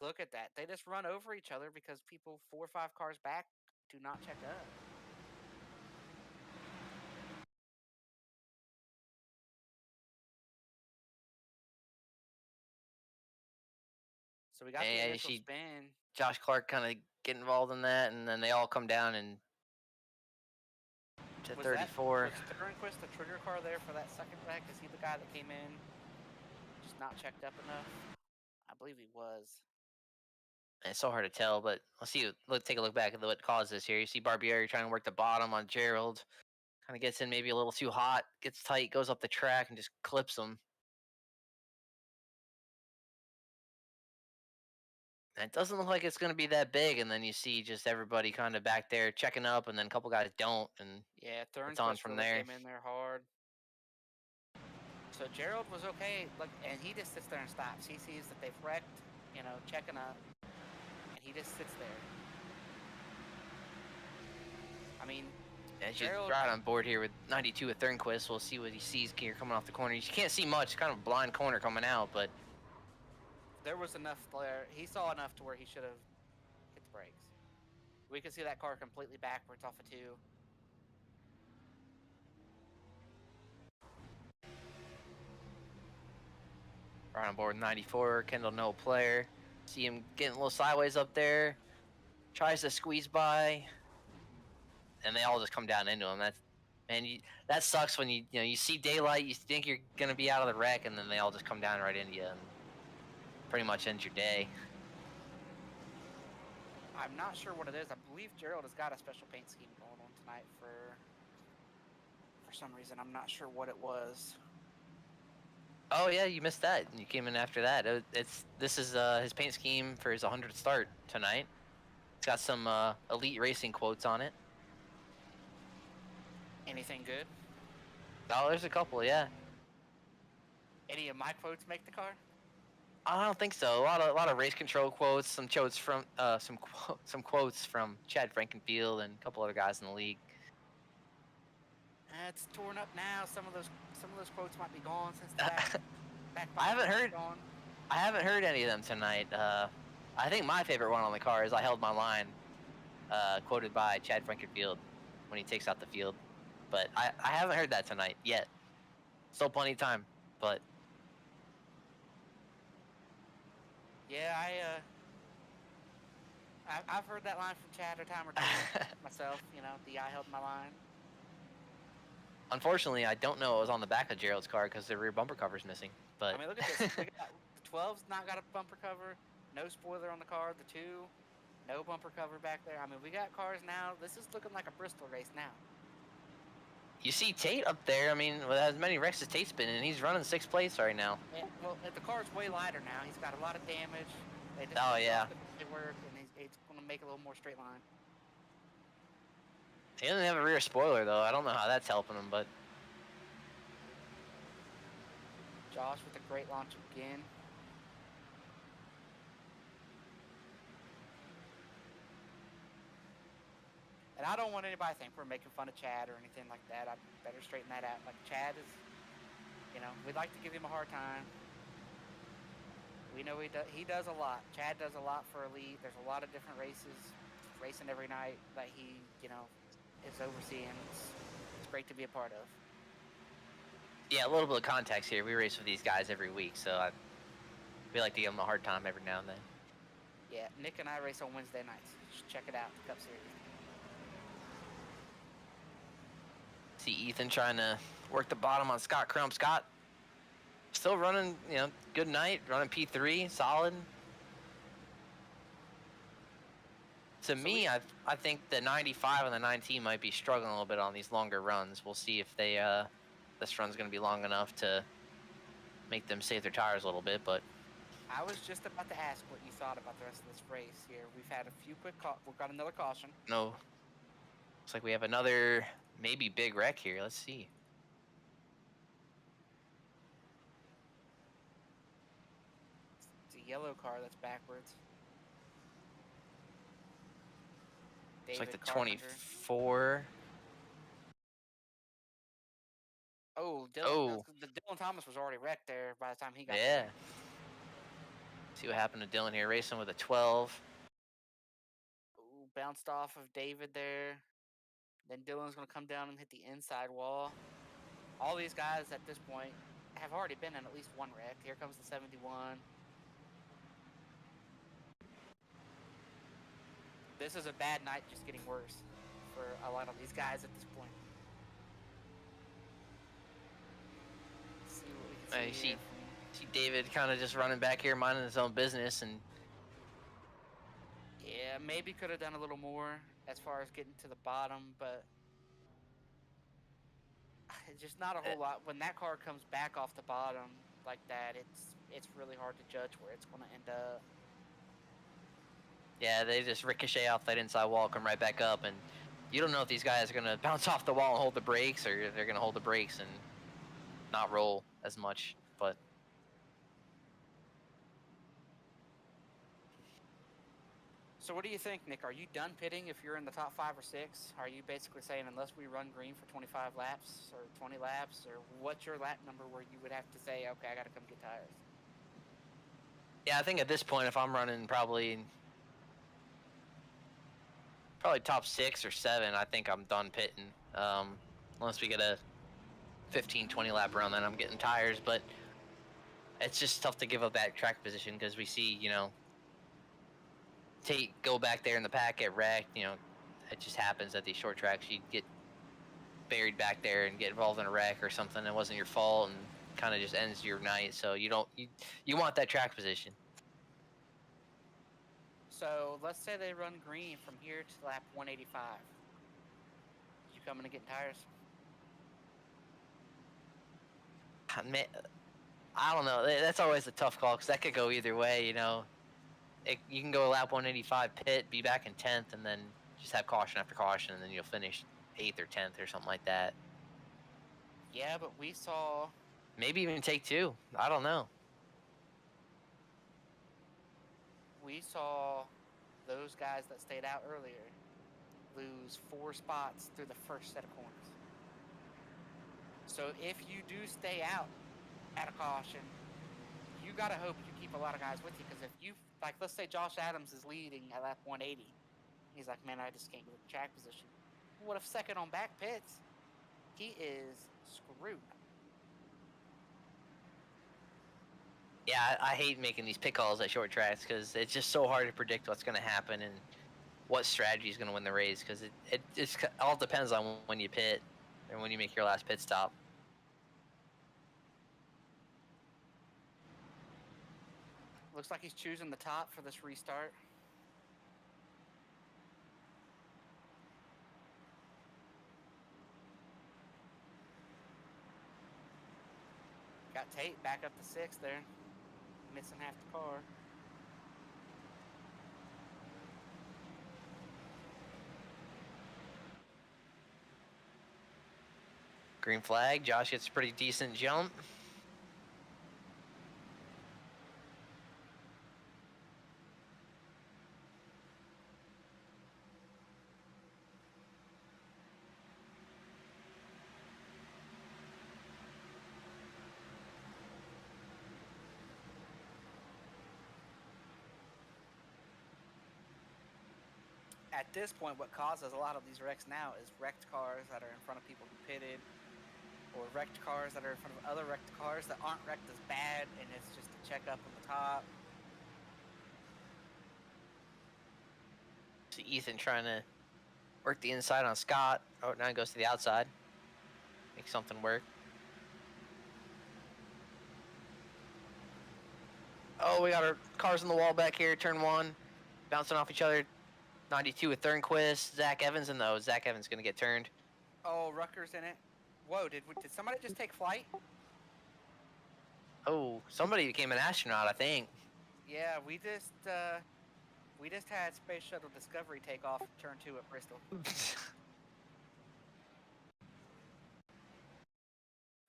Look at that. They just run over each other because people 4 or 5 cars back do not check up. So we got the initial spin. Josh Clark kind of get involved in that, and then they all come down and to 34. Was Thornquist the trigger car there for that second wreck? Is he the guy that came in just not checked up enough? I believe he was. It's so hard to tell, but let's see. Let's take a look back at what caused this here. You see Barbieri trying to work the bottom on Gerald. Kind of gets in maybe a little too hot, gets tight, goes up the track, and just clips him. And it doesn't look like it's going to be that big, and then you see just everybody kind of back there checking up, and then a couple guys don't, and it's on from there. Came in there hard. So Gerald was okay, and he just sits there and stops. He sees that they've wrecked, checking up, and he just sits there. I mean, Gerald right on board here with 92 with Thornquist. We'll see what he sees here coming off the corner. You can't see much. It's kind of a blind corner coming out, but there was enough there. He saw enough to where he should have hit the brakes. We can see that car completely backwards off of 2. Right on board 94, Kendall no player. See him getting a little sideways up there. Tries to squeeze by. And they all just come down into him. That sucks when you see daylight, you think you're gonna be out of the wreck, and then they all just come down right into you and pretty much ends your day. I'm not sure what it is. I believe Gerald has got a special paint scheme going on tonight for some reason. I'm not sure what it was. Oh yeah, you missed that. You came in after that. This is his paint scheme for his 100th start tonight. It's got some elite racing quotes on it. Anything good? Oh, there's a couple, yeah. Any of my quotes make the car? I don't think so. A lot of race control quotes, some quotes from some quotes from Chad Frankenfield and a couple other guys in the league. It's torn up now. Some of those quotes might be gone since the back I haven't heard any of them tonight. I think my favorite one on the car is "I held my line," quoted by Chad Frankenfield when he takes out the field. But I haven't heard that tonight yet. Still plenty of time. but Yeah, I've heard that line from Chad a time or two myself. You know, the I held my line. unfortunately, I don't know what was on the back of Gerald's car because the rear bumper cover's missing. But I mean, look at this. We got the 12's not got a bumper cover, no spoiler on the car. The 2, no bumper cover back there. I mean, we got cars now. This is looking like a Bristol race now. you see Tate up there. I mean, with as many wrecks as Tate's been in, he's running 6th place right now. Yeah, well, the car's way lighter now. He's got a lot of damage. They just Oh, yeah. They work, and he's going to make a little more straight line. He doesn't have a rear spoiler though. I don't know how that's helping him, but Josh with a great launch again. And I don't want anybody to think we're making fun of Chad or anything like that. I better straighten that out. Like, Chad is, you know, we'd like to give him a hard time. We know he does a lot. Chad does a lot for Elite. There's a lot of different races, racing every night that he, you know, is overseeing. It's great to be a part of. yeah, a little bit of context here. We race with these guys every week, so we like to give them a hard time every now and then. Yeah, Nick and I race on Wednesday nights. Just check it out, the Cup Series. See Ethan trying to work the bottom on Scott Crump. Scott still running, you know, good night, running P3, solid. To me, I think the 95 and the 19 might be struggling a little bit on these longer runs. We'll see if they this run's going to be long enough to make them save their tires a little bit. But I was just about to ask what you thought about the rest of this race here. We've had a few quick we've got another caution. no, looks like we have another maybe big wreck here. Let's see. It's a yellow car that's backwards. It's like the Carpenter. 24. Oh, Dylan. Oh. Dylan Thomas was already wrecked there by the time he got Yeah. there. See what happened to Dylan here, racing with a 12. Ooh, bounced off of David there. Then Dylan's going to come down and hit the inside wall. All these guys at this point have already been in at least one wreck. Here comes the 71. This is a bad night, just getting worse for a lot of these guys at this point. Let's see what we can see. See David kind of just running back here, minding his own business, and yeah, maybe could have done a little more as far as getting to the bottom, but it's just not a whole lot. When that car comes back off the bottom like that, it's really hard to judge where it's going to end up. yeah, they just ricochet off that inside wall, come right back up, and you don't know if these guys are going to bounce off the wall and hold the brakes, or they're going to hold the brakes and not roll as much, but So what do you think, Nick? Are you done pitting if you're in the top 5 or 6? Are you basically saying unless we run green for 25 laps or 20 laps, or what's your lap number where you would have to say, okay, I got to come get tires? yeah, I think at this point, if I'm running probably top 6 or 7, I think I'm done pitting. Unless we get a 15-20 lap run, then I'm getting tires, but it's just tough to give up that track position because we see, you know, Tate go back there in the pack, get wrecked. You know, it just happens at these short tracks. You get buried back there and get involved in a wreck or something. It wasn't your fault and kind of just ends your night. So you want that track position. So let's say they run green from here to lap 185. You coming to get tires? I don't know. That's always a tough call because that could go either way. You know, you can go lap 185 pit, be back in 10th, and then just have caution after caution, and then you'll finish 8th or 10th or something like that. Yeah, but we saw... Maybe even take 2. I don't know. We saw those guys that stayed out earlier lose 4 spots through the first set of corners. So if you do stay out at a caution, you got to hope you keep a lot of guys with you, because if you, like, let's say Josh Adams is leading at lap 180. He's like, man, I just can't get the track position. What if second on back pits? He is screwed. Yeah, I hate making these pit calls at short tracks because it's just so hard to predict what's going to happen and what strategy is going to win the race because it just all depends on when you pit and when you make your last pit stop. Looks like he's choosing the top for this restart. Got Tate back up to 6th there, missing half the car. Green flag. Josh gets a pretty decent jump. At this point, what causes a lot of these wrecks now is wrecked cars that are in front of people who pitted, or wrecked cars that are in front of other wrecked cars that aren't wrecked as bad, and it's just a check up on the top. See Ethan trying to work the inside on Scott. Oh, now he goes to the outside. Make something work. Oh, we got our cars on the wall back here. Turn 1. Bouncing off each other. 92 with Thornquist. Zach Evans in those. Zach Evans going to get turned. Oh, Rucker's in it. Whoa, did somebody just take flight? Oh, somebody became an astronaut, I think. Yeah, we just had Space Shuttle Discovery take off from turn 2 at Bristol.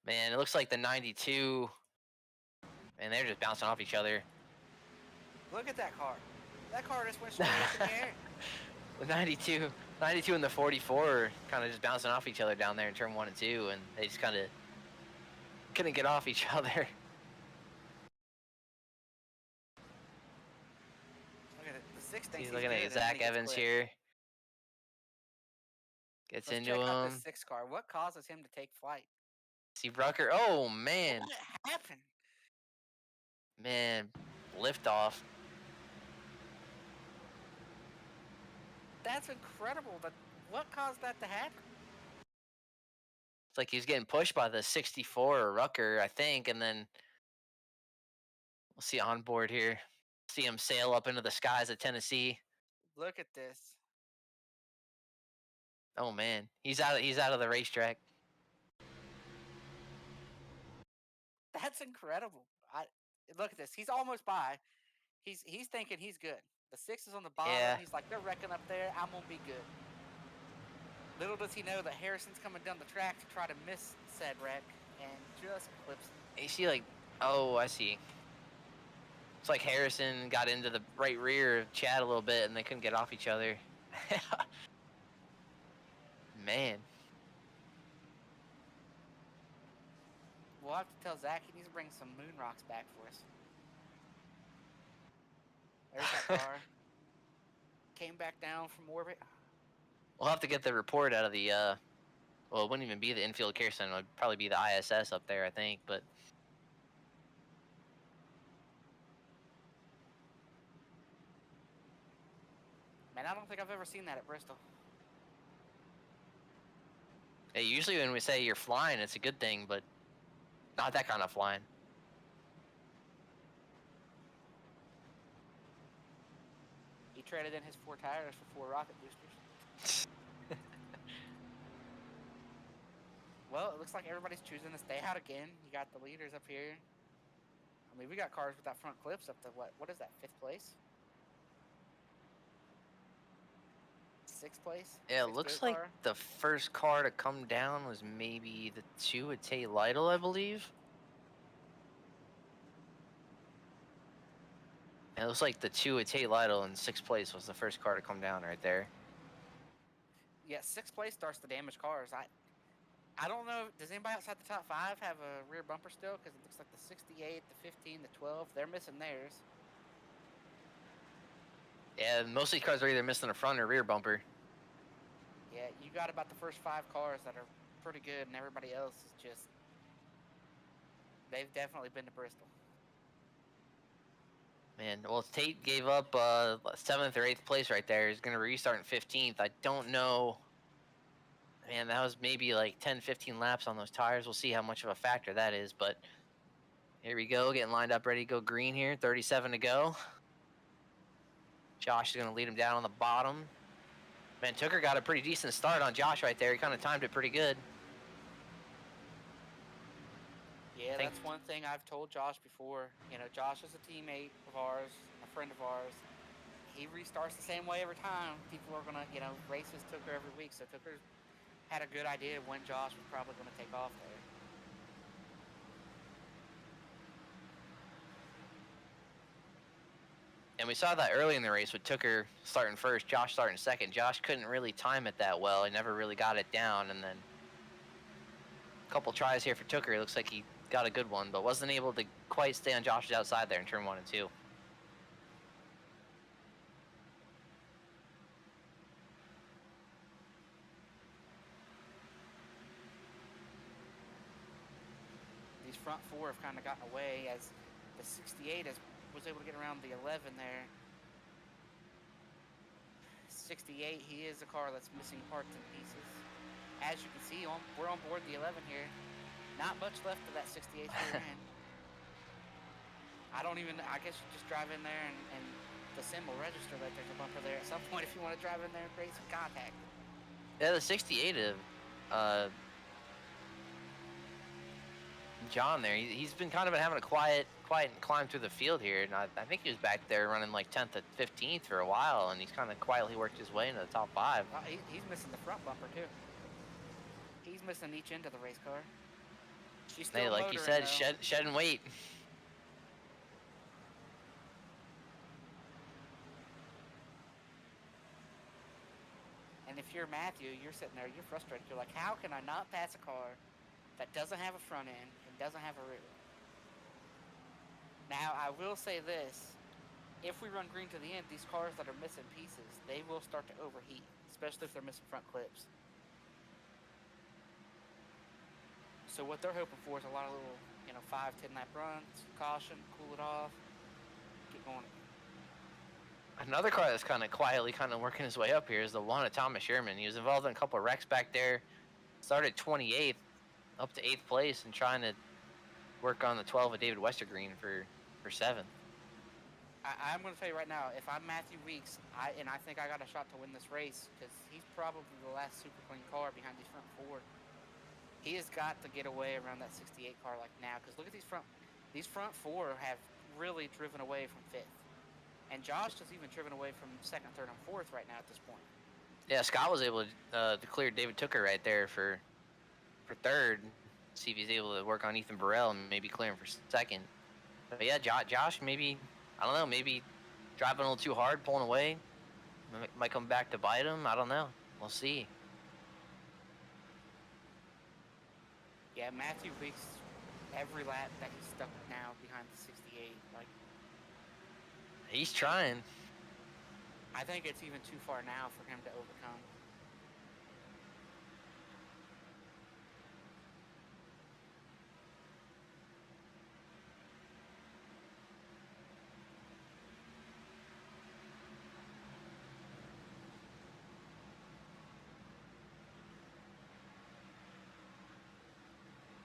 Man, it looks like the 92, and they're just bouncing off each other. Look at that car. That car just went straight up in the air. The 92 and the 44 are kind of just bouncing off each other down there in turn 1 and 2, and they just kind of couldn't get off each other. Look at it. The 6 thinks He's looking at Zach Evans here. Gets Let's into check out him. this 6 car. What causes him to take flight? See Rucker. Oh, man. What happened? Man, lift off. That's incredible. What caused that to happen? It's like he's getting pushed by the 64 Rucker, I think, and then we'll see on board here. See him sail up into the skies of Tennessee. Look at this. Oh man, he's out of the racetrack. That's incredible. Look at this. He's almost by. He's thinking he's good. The 6 is on the bottom. Yeah. He's like, they're wrecking up there. I'm gonna be good. Little does he know that Harrison's coming down the track to try to miss said wreck and just clips him. You see, like, oh, I see. It's like Harrison got into the right rear of Chad a little bit, and they couldn't get off each other. Man. We'll have to tell Zach he needs to bring some moon rocks back for us. There's that car. Came back down from orbit. We'll have to get the report out of the, well, it wouldn't even be the infield care center. It would probably be the ISS up there, I think, but. Man, I don't think I've ever seen that at Bristol. Yeah, usually when we say you're flying, it's a good thing, but not that kind of flying. He traded in his 4 tires for 4 rocket boosters. Well, it looks like everybody's choosing to stay out again. You got the leaders up here. I mean, we got cars without front clips up to what is that, 5th place? 6th place? Yeah, it 6th looks go like car? the first car to come down was maybe the 2 at Tate Lytle, I believe. It looks like the 2 at Tate Lytle in 6th place was the first car to come down right there. Yeah, 6th place starts the damaged cars. I don't know. Does anybody outside the top 5 have a rear bumper still? Because it looks like the 68, the 15, the 12, they're missing theirs. Yeah, most of these cars are either missing a front or rear bumper. Yeah, you got about the first 5 cars that are pretty good, and everybody else is just... They've definitely been to Bristol. Man, well, Tate gave up 7th or 8th place right there. He's going to restart in 15th. I don't know. Man, that was maybe like 10, 15 laps on those tires. We'll see how much of a factor that is. But here we go, getting lined up, ready to go green here. 37 to go. Josh is going to lead him down on the bottom. Man, Tooker got a pretty decent start on Josh right there. He kind of timed it pretty good. Yeah, that's one thing I've told Josh before. You know, Josh is a teammate of ours, a friend of ours. He restarts the same way every time. People are going to, races Tooker every week. So Tooker had a good idea of when Josh was probably going to take off there. And we saw that early in the race with Tooker starting first, Josh starting second. Josh couldn't really time it that well. He never really got it down. And then a couple tries here for Tooker. It looks like he got a good one, but wasn't able to quite stay on Josh's outside there in turn 1 and 2. These front four have kind of gotten away as the 68 was able to get around the 11 there. 68, he is a car that's missing parts and pieces. As you can see, we're on board the 11 here. Not much left of that 68 rear end. I guess you just drive in there and the sim will register that there's a bumper there at some point if you want to drive in there and create some contact. Yeah, the 68 John there, he's been kind of having a quiet climb through the field here, and I think he was back there running like 10th to 15th for a while, and he's kind of quietly worked his way into the top 5. He's missing the front bumper too. He's missing each end of the race car. She's still like you said, shed and wait. And if you're Matthew, you're sitting there, you're frustrated. You're like, how can I not pass a car that doesn't have a front end and doesn't have a rear end? Now, I will say this. If we run green to the end, these cars that are missing pieces, they will start to overheat, especially if they're missing front clips. So what they're hoping for is a lot of little, 5, 10 lap runs, caution, cool it off, get going. Another car that's kind of quietly working his way up here is the one of Thomas Sherman. He was involved in a couple of wrecks back there. Started 28th, up to 8th place, and trying to work on the 12 of David Westergreen for 7th. I'm going to tell you right now, if I'm Matthew Weeks, I think I got a shot to win this race because he's probably the last super clean car behind these front four. He has got to get away around that 68 car like now because look at these front four have really driven away from 5th. And Josh has even driven away from 2nd, 3rd, and 4th right now at this point. Yeah, Scott was able to clear David Tooker right there for 3rd. See if he's able to work on Ethan Burrell and maybe clear him for 2nd. But yeah, Josh maybe, I don't know, maybe driving a little too hard, pulling away. Might come back to bite him. I don't know. We'll see. Yeah, Matthew Weeks, every lap that he's stuck now behind the 68, like... He's trying. I think it's even too far now for him to overcome.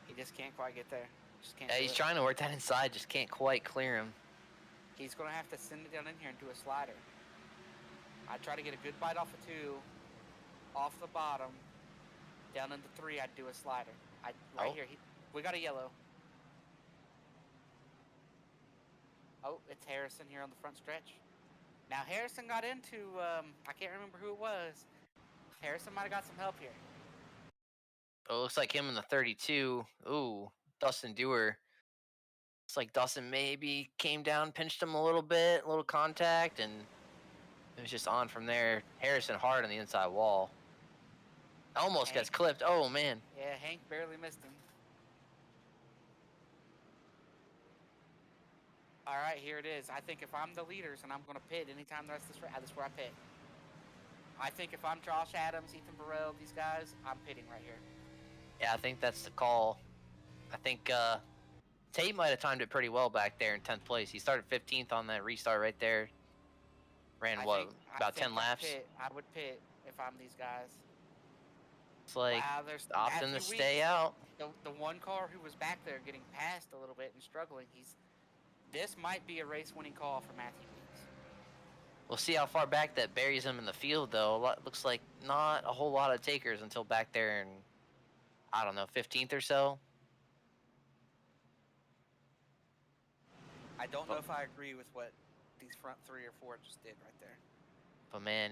He just can't quite get there. Just can't. Yeah, he's trying to work that inside, just can't quite clear him. He's going to have to send it down in here and do a slider. I try to get a good bite off of 2, off the bottom, down into 3. I'd do a slider. Here. We got a yellow. Oh, it's Harrison here on the front stretch. Now Harrison got into. I can't remember who it was. Harrison might have got some help here. Oh, it looks like him in the 32. Ooh, Dustin Dewar. It's like Dustin maybe came down, pinched him a little bit, a little contact, and it was just on from there. Harrison hard on the inside wall. Almost gets clipped. Oh, man. Yeah, Hank barely missed him. All right, here it is. I think if I'm the leaders and I'm going to pit anytime that's where I pit. I think if I'm Josh Adams, Ethan Burrell, these guys, I'm pitting right here. Yeah, I think that's the call. I think Tate might have timed it pretty well back there in 10th place. He started 15th on that restart right there. Ran I what, think about 10 laps? I would pit if I'm these guys. It's like Wow, there's opting to Matthew stay Weeks, out. the one car who was back there getting passed a little bit and struggling. This might be a race-winning call for Matthew Weeks. We'll see how far back that buries him in the field, though. Looks like not a whole lot of takers until back there in, I don't know, 15th or so. I don't know if I agree with what these front 3 or 4 just did right there. But man,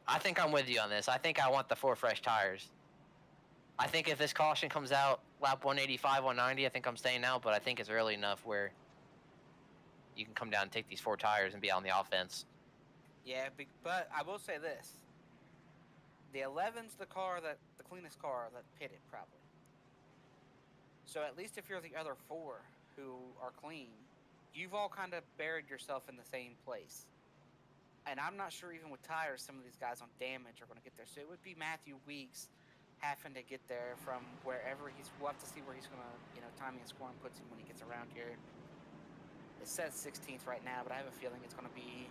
I think I'm with you on this. I think I want the 4 fresh tires. I think if this caution comes out lap 185, 190, I think I'm staying out, but I think it's early enough where you can come down and take these 4 tires and be on the offense. Yeah, but I will say this. The 11's the cleanest car that pitted, probably. So at least if you're the other 4 who are clean, you've all kind of buried yourself in the same place. And I'm not sure even with tires, some of these guys on damage are going to get there. So it would be Matthew Weeks having to get there from wherever we'll have to see where he's going to, timing and scoring puts him when he gets around here. It says 16th right now, but I have a feeling it's going to be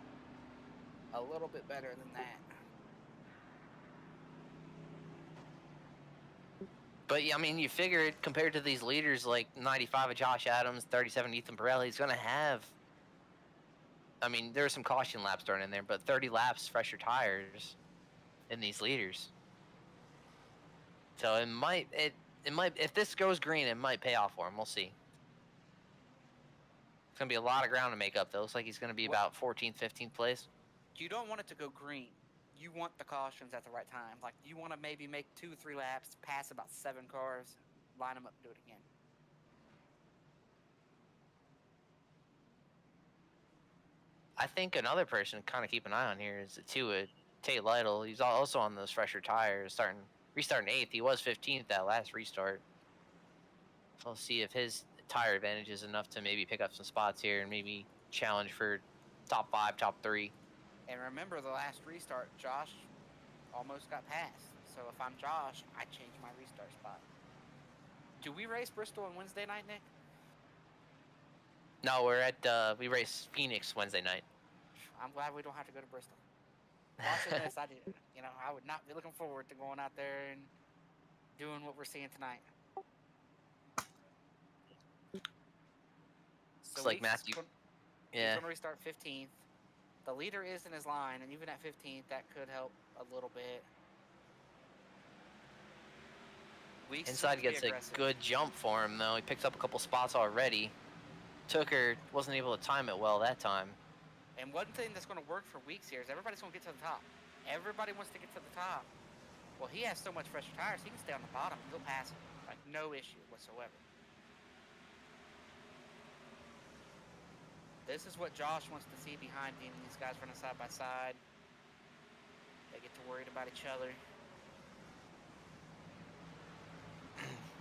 a little bit better than that. But yeah, I mean, you figure it compared to these leaders like 95 of Josh Adams, 37 Ethan Pirelli, he's going to have, I mean, there are some caution laps thrown in there, but 30 laps fresher tires in these leaders. So it might, if this goes green, it might pay off for him. We'll see. It's going to be a lot of ground to make up, though. Looks like he's going to be about 14th, 15th place. You don't want it to go green. You want the cautions at the right time. Like, you want to maybe make 2-3 laps, pass about 7 cars, line them up, do it again. I think another person to kind of keep an eye on here is Tate Lytle. He's also on those fresher tires, restarting 8th. He was 15th that last restart. So we'll see if his tire advantage is enough to maybe pick up some spots here and maybe challenge for top 5, top 3. And remember, the last restart, Josh almost got passed. So if I'm Josh, I change my restart spot. Do we race Bristol on Wednesday night, Nick? No, we race Phoenix Wednesday night. I'm glad we don't have to go to Bristol. Watching this, I would not be looking forward to going out there and doing what we're seeing tonight. Looks like Matthew. He's going to restart 15th. The leader is in his line, and even at 15th, that could help a little bit. Weeks Inside gets a good jump for him, though. He picked up a couple spots already. Wasn't able to time it well that time. And one thing that's going to work for Weeks here is everybody's going to get to the top. Everybody wants to get to the top. Well, he has so much fresher tires, he can stay on the bottom. He'll pass him. Like, no issue whatsoever. This is what Josh wants to see behind him. These guys running side by side. They get to worried about each other.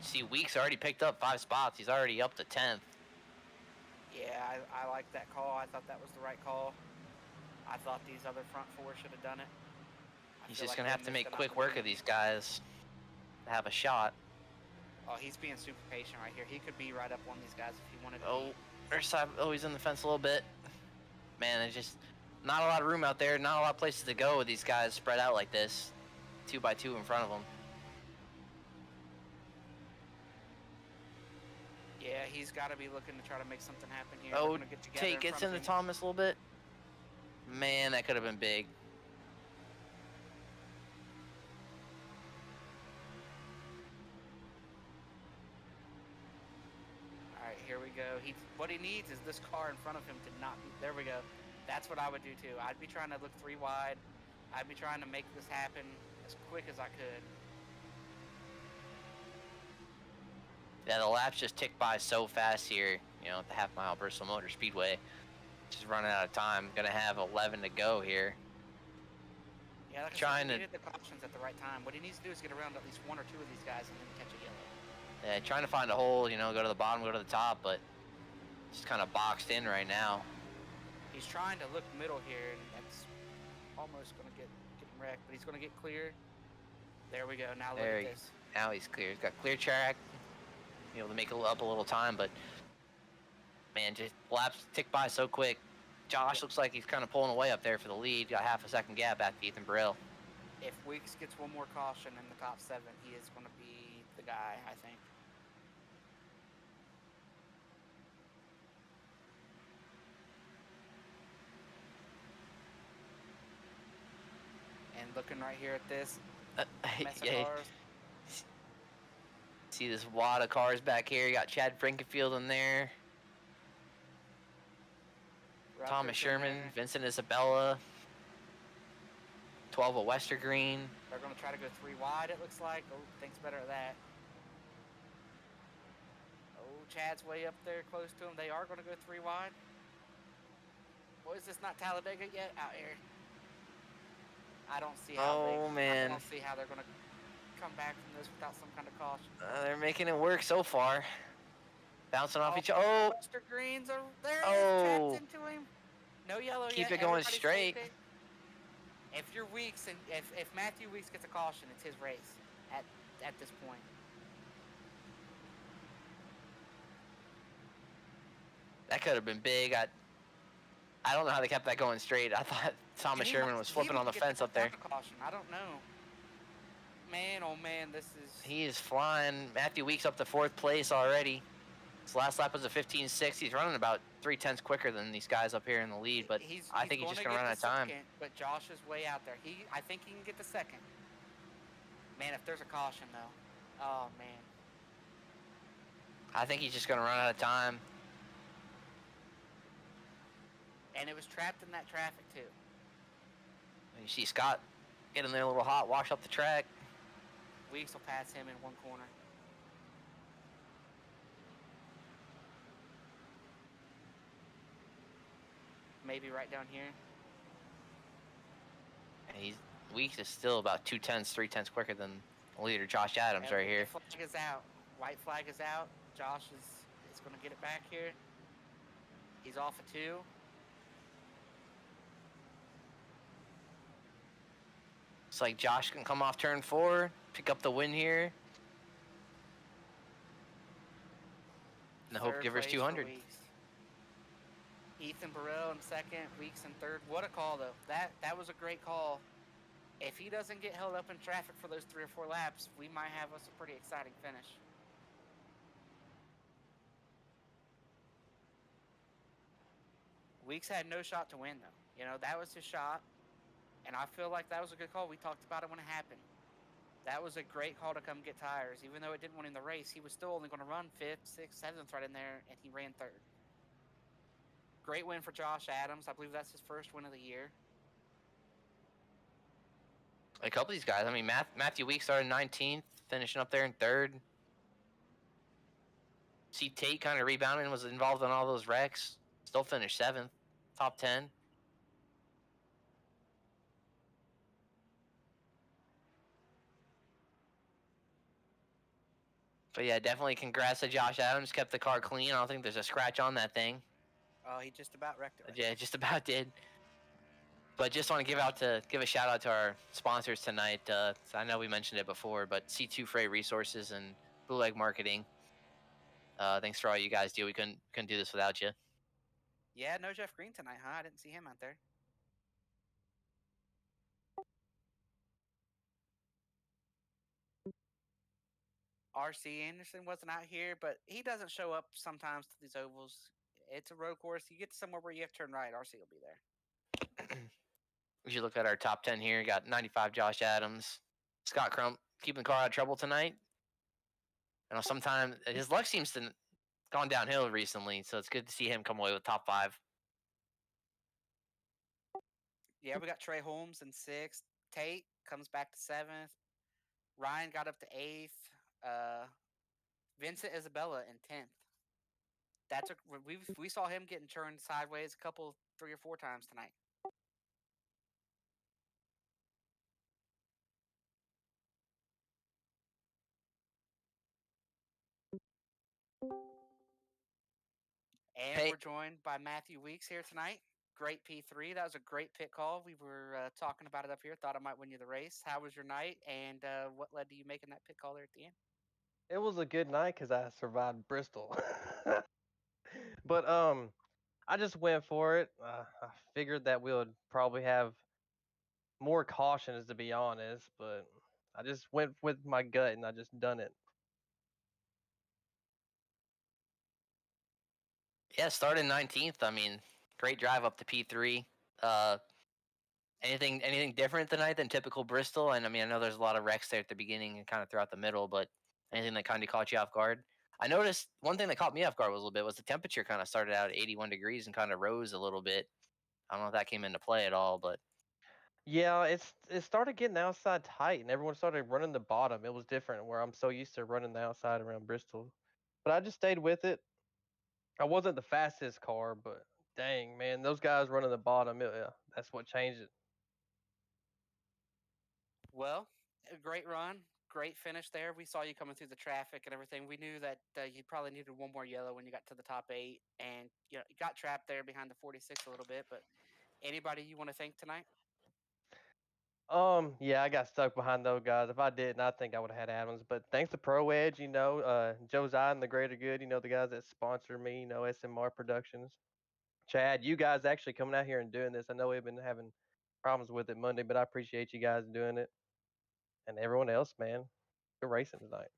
See, Weeks already picked up 5 spots. He's already up to 10th. Yeah, I like that call. I thought that was the right call. I thought these other front 4 should have done it. He's just going to have to make quick work of these guys to have a shot. Oh, he's being super patient right here. He could be right up on these guys if he wanted to. He's in the fence a little bit. Man, there's just not a lot of room out there. Not a lot of places to go with these guys spread out like this. 2 by 2 in front of them. Yeah, he's got to be looking to try to make something happen here. Oh, Tate gets into Thomas a little bit. Man, that could have been big. All right, here we go. What he needs is this car in front of him to not be. There we go. That's what I would do too. I'd be trying to look 3 wide. I'd be trying to make this happen as quick as I could. Yeah, the laps just tick by so fast here, at the half-mile Bristol Motor Speedway. Just running out of time. Gonna have 11 to go here. Yeah, like I said, he needed the cautions at the right time. What he needs to do is get around at least 1 or 2 of these guys and then catch a yellow. Yeah, trying to find a hole, go to the bottom, go to the top, but just kind of boxed in right now. He's trying to look middle here, and that's almost going to get wrecked, but he's going to get clear. There we go. Now look at this. Now he's clear. He's got clear track. be able to make up a little time. But man, just laps tick by so quick. Josh looks like he's kind of pulling away up there for the lead. Got half a second gap back to Ethan Burrell. If Weeks gets one more caution in the top 7, he is going to be the guy, I think. And looking right here at this mess of cars. See this wad of cars back here. You got Chad Frankenfield in there. Rutgers Thomas Sherman, Vincent Isabella. 12 of Westergreen. They're going to try to go 3 wide, it looks like. Oh, thinks better of that. Oh, Chad's way up there close to him. They are going to go 3 wide. Boy, is this not Talladega yet out here? I don't see how I don't see how they're going to come back from this without some kind of caution. They're making it work so far. Bouncing off each other. Oh! Westergreens are there. Oh! Chad's into him. No yellow Keep yet. it going straight. If you're Weeks and if Matthew Weeks gets a caution, it's his race at this point. That could have been big. I don't know how they kept that going straight. I thought Thomas Sherman was flipping on the fence up there. Caution. I don't know. Man, oh man, this is... He is flying. Matthew Weeks up to 4th place already. His last lap was a 15.6. He's running about 3/10 quicker than these guys up here in the lead, but I think he's just going to run out of time. But Josh is way out there. I think he can get the 2nd. Man, if there's a caution, though. Oh, man. I think he's just going to run out of time. And it was trapped in that traffic, too. And you see Scott getting there a little hot, wash up the track. Weeks will pass him in one corner. Maybe right down here. And Weeks is still about 2/10, 3/10 quicker than the leader, Josh Adams, right here. Flag is out. White flag is out. Josh is going to get it back here. He's off a 2. It's like Josh can come off turn 4, pick up the win here. And the Hopegivers 200. Ethan Burrell in 2nd, Weeks in 3rd. What a call, though. That was a great call. If he doesn't get held up in traffic for those 3 or 4 laps, we might have us a pretty exciting finish. Weeks had no shot to win, though. You know, that was his shot. And I feel like that was a good call. We talked about it when it happened. That was a great call to come get tires. Even though it didn't win in the race, he was still only going to run 5th, 6th, 7th right in there, and he ran 3rd. Great win for Josh Adams. I believe that's his first win of the year. A couple of these guys. I mean, Matthew Weeks started 19th, finishing up there in 3rd. See Tate kind of rebounding, was involved in all those wrecks. Still finished 7th, top 10. But yeah, definitely congrats to Josh Adams. Kept the car clean. I don't think there's a scratch on that thing. Oh, he just about wrecked it. Right? Yeah, just about did. But just want to give a shout out to our sponsors tonight. So I know we mentioned it before, but C2 Freight Resources and Blue Leg Marketing. Thanks for all you guys do. We couldn't do this without you. Yeah, no Jeff Green tonight, huh? I didn't see him out there. RC Anderson wasn't out here, but he doesn't show up sometimes to these ovals. It's a road course. You get to somewhere where you have to turn right, RC will be there. We should look at our top 10 here. Got 95 Josh Adams. Scott Crump keeping the car out of trouble tonight. You know, sometimes his luck seems to gone downhill recently, so it's good to see him come away with top 5. Yeah, we got Trey Holmes in 6th. Tate comes back to 7th. Ryan got up to 8th. Vincent Isabella in 10th. We saw him getting turned sideways a couple, 3 or 4 times tonight. And we're joined by Matthew Weeks here tonight. Great P3. That was a great pit call. We were talking about it up here. Thought I might win you the race. How was your night? And what led to you making that pit call there at the end? It was a good night because I survived Bristol. But I just went for it. I figured that we would probably have more cautions, to be honest, but I just went with my gut and I just done it. Yeah, started 19th. I mean, great drive up to P3. Uh, anything different tonight than typical Bristol? And I mean, I know there's a lot of wrecks there at the beginning and kind of throughout the middle, but anything that kind of caught you off guard? I noticed one thing that caught me off guard was a little bit was the temperature kind of started out at 81 degrees and kind of rose a little bit. I don't know if that came into play at all, but Yeah, it started getting outside tight and everyone started running the bottom. It was different where I'm so used to running the outside around Bristol. But I just stayed with it. I wasn't the fastest car, but dang, man, those guys running the bottom, yeah, that's what changed it. Well, a great run, great finish there. We saw you coming through the traffic and everything. We knew that you probably needed one more yellow when you got to the top 8, and you got trapped there behind the 46 a little bit. But anybody you want to thank tonight? Yeah, I got stuck behind those guys. If I didn't, I think I would have had Adams. But thanks to Pro Edge, Josiah and the Greater Good, the guys that sponsor me, SMR Productions. Chad, you guys actually coming out here and doing this. I know we've been having problems with it Monday, but I appreciate you guys doing it. And everyone else, man, good racing tonight.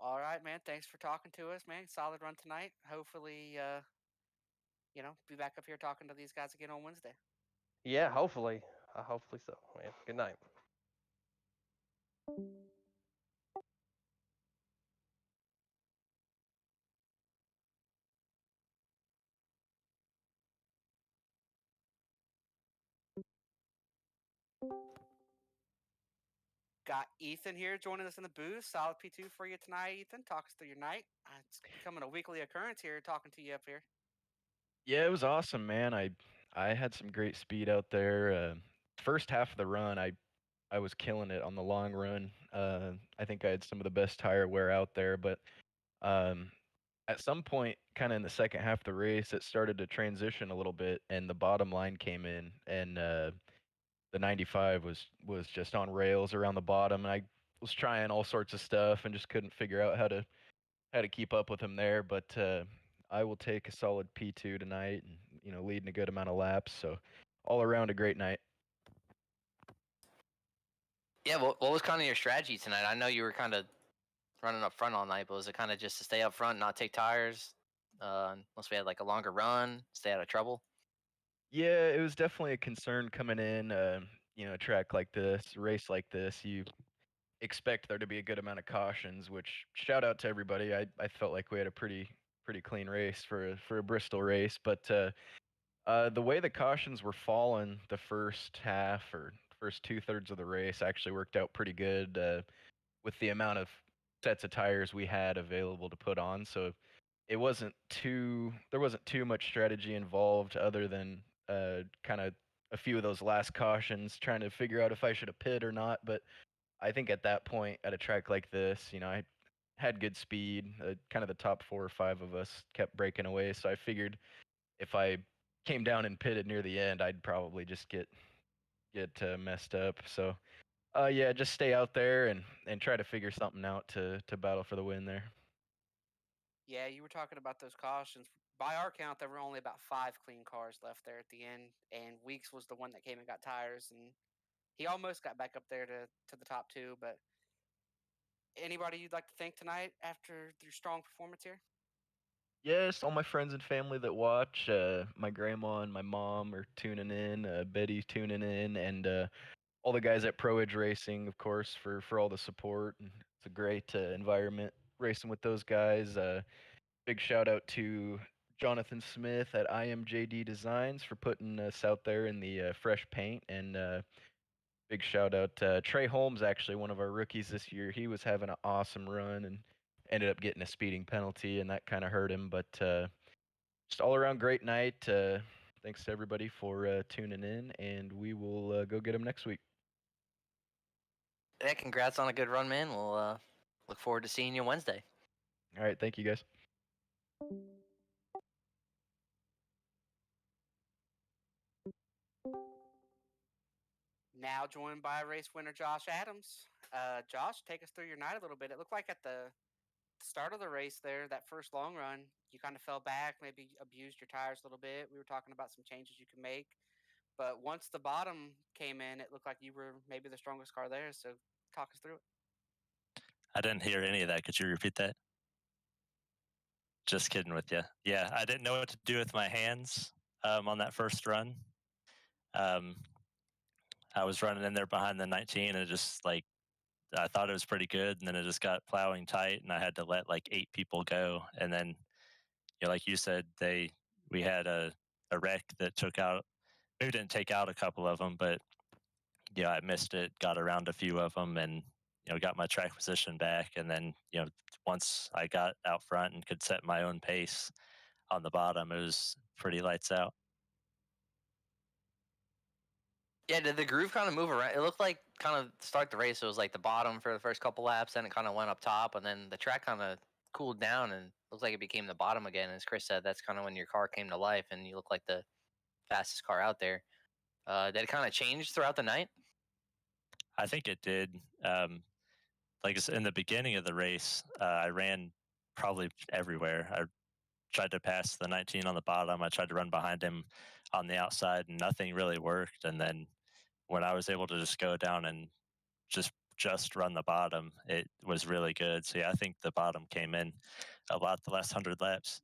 All right, man. Thanks for talking to us, man. Solid run tonight. Hopefully, be back up here talking to these guys again on Wednesday. Yeah, hopefully. Hopefully so, man. Good night. Got Ethan here joining us in the booth. Solid P2 for you tonight, Ethan. Talk us through your night. It's becoming a weekly occurrence here talking to you up here. Yeah, it was awesome, man. I had some great speed out there. First half of the run, I was killing it on the long run. I think I had some of the best tire wear out there, but um, at some point, kind of in the second half of the race, it started to transition a little bit, and the bottom line came in, and the 95 was just on rails around the bottom, and I was trying all sorts of stuff and just couldn't figure out how to keep up with him there. But I will take a solid P2 tonight, and leading a good amount of laps. So all around a great night. yeah, what was kind of your strategy tonight? I know you were kind of running up front all night, but was it kind of just to stay up front, not take tires, unless we had like a longer run, stay out of trouble? Yeah, it was definitely a concern coming in. A track like this, a race like this, you expect there to be a good amount of cautions. Which shout out to everybody. I felt like we had a pretty clean race for a Bristol race, but the way the cautions were falling, the first half or first 2/3 of the race actually worked out pretty good with the amount of sets of tires we had available to put on. So there wasn't too much strategy involved other than kind of a few of those last cautions, trying to figure out if I should have pit or not. But I think at that point, at a track like this, I had good speed. Kind of the top 4 or 5 of us kept breaking away, so I figured if I came down and pitted near the end, I'd probably just get messed up. So yeah, just stay out there and try to figure something out to battle for the win there. Yeah, you were talking about those cautions. By our count, there were only about 5 clean cars left there at the end, and Weeks was the one that came and got tires, and he almost got back up there to the top 2. But anybody you'd like to thank tonight after your strong performance here? Yes, all my friends and family that watch, my grandma and my mom are tuning in, Betty's tuning in, and all the guys at Pro Edge Racing, of course, for all the support. And it's a great environment racing with those guys. Big shout out to Jonathan Smith at IMJD Designs for putting us out there in the fresh paint, and big shout out Trey Holmes, actually one of our rookies this year. He was having an awesome run and ended up getting a speeding penalty, and that kind of hurt him. But just all around great night. Thanks to everybody for tuning in, and we will go get him next week. Yeah, congrats on a good run, man. We'll look forward to seeing you Wednesday. All right, thank you guys. Now joined by race winner Josh Adams. Josh, take us through your night a little bit. It looked like at the start of the race there, that first long run, you kind of fell back, maybe abused your tires a little bit. We were talking about some changes you can make. But once the bottom came in, it looked like you were maybe the strongest car there. So talk us through it. I didn't hear any of that. Could you repeat that? Just kidding with you. Yeah, I didn't know what to do with my hands on that first run. Um, I was running in there behind the 19 and it just like I thought it was pretty good, and then it just got plowing tight, and I had to let like 8 people go, and then like you said, we had a wreck that took out. Maybe didn't take out a couple of them, but I missed it, got around a few of them, and got my track position back, and then once I got out front and could set my own pace on the bottom, it was pretty lights out. Yeah, did the groove kind of move around? It looked like kind of start the race. It was like the bottom for the first couple laps, then it kind of went up top, and then the track kind of cooled down and looked like it became the bottom again. As Chris said, that's kind of when your car came to life and you look like the fastest car out there. Did it kind of change throughout the night? I think it did. Like in the beginning of the race, I ran probably everywhere. I tried to pass the 19 on the bottom. I tried to run behind him on the outside, and nothing really worked. And then when I was able to just go down and just run the bottom, it was really good. So yeah, I think the bottom came in a lot the last 100 laps.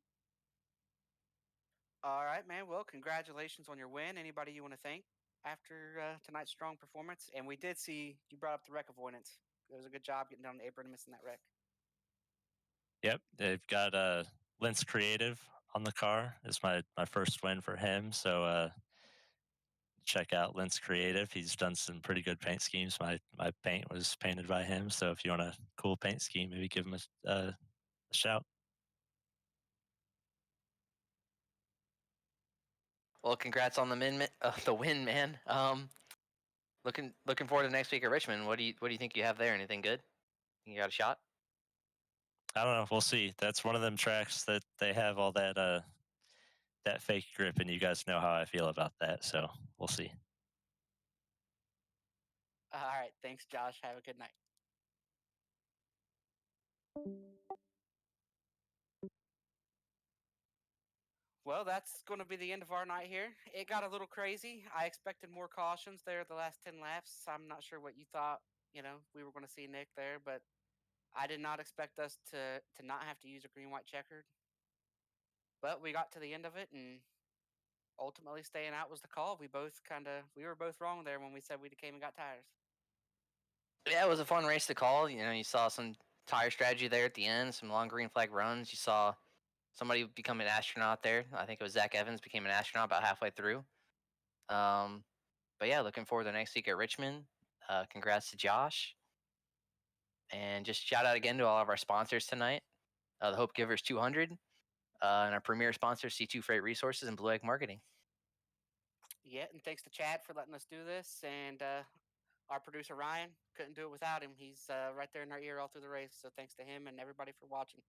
All right, man. Well, congratulations on your win. Anybody you want to thank after tonight's strong performance? And we did see you brought up the wreck avoidance. It was a good job getting down the apron and missing that wreck. Yep, they've got Lince Creative on the car. It's my first win for him. So check out Lince Creative. He's done some pretty good paint schemes. My paint was painted by him. So if you want a cool paint scheme, maybe give him a shout. Well, congrats on the win, man. Looking forward to next week at Richmond. What do you think you have there? Anything good? You got a shot? I don't know. We'll see. That's one of them tracks that they have all that that fake grip, and you guys know how I feel about that. So we'll see. All right. Thanks, Josh. Have a good night. Well, that's going to be the end of our night here. It got a little crazy. I expected more cautions there the last 10 laps. I'm not sure what you thought, we were going to see Nick there, but I did not expect us to not have to use a green-white checkered. But we got to the end of it, and ultimately staying out was the call. We were both wrong there when we said we came and got tires. Yeah, it was a fun race to call. You saw some tire strategy there at the end, some long green flag runs. You saw somebody become an astronaut there. I think it was Zach Evans became an astronaut about halfway through. But yeah, looking forward to next week at Richmond. Congrats to Josh. And just shout out again to all of our sponsors tonight. The Hopegivers 200 and our premier sponsor, C2 Freight Resources and Blue Egg Marketing. Yeah, and thanks to Chad for letting us do this. And our producer, Ryan, couldn't do it without him. He's right there in our ear all through the race. So thanks to him and everybody for watching.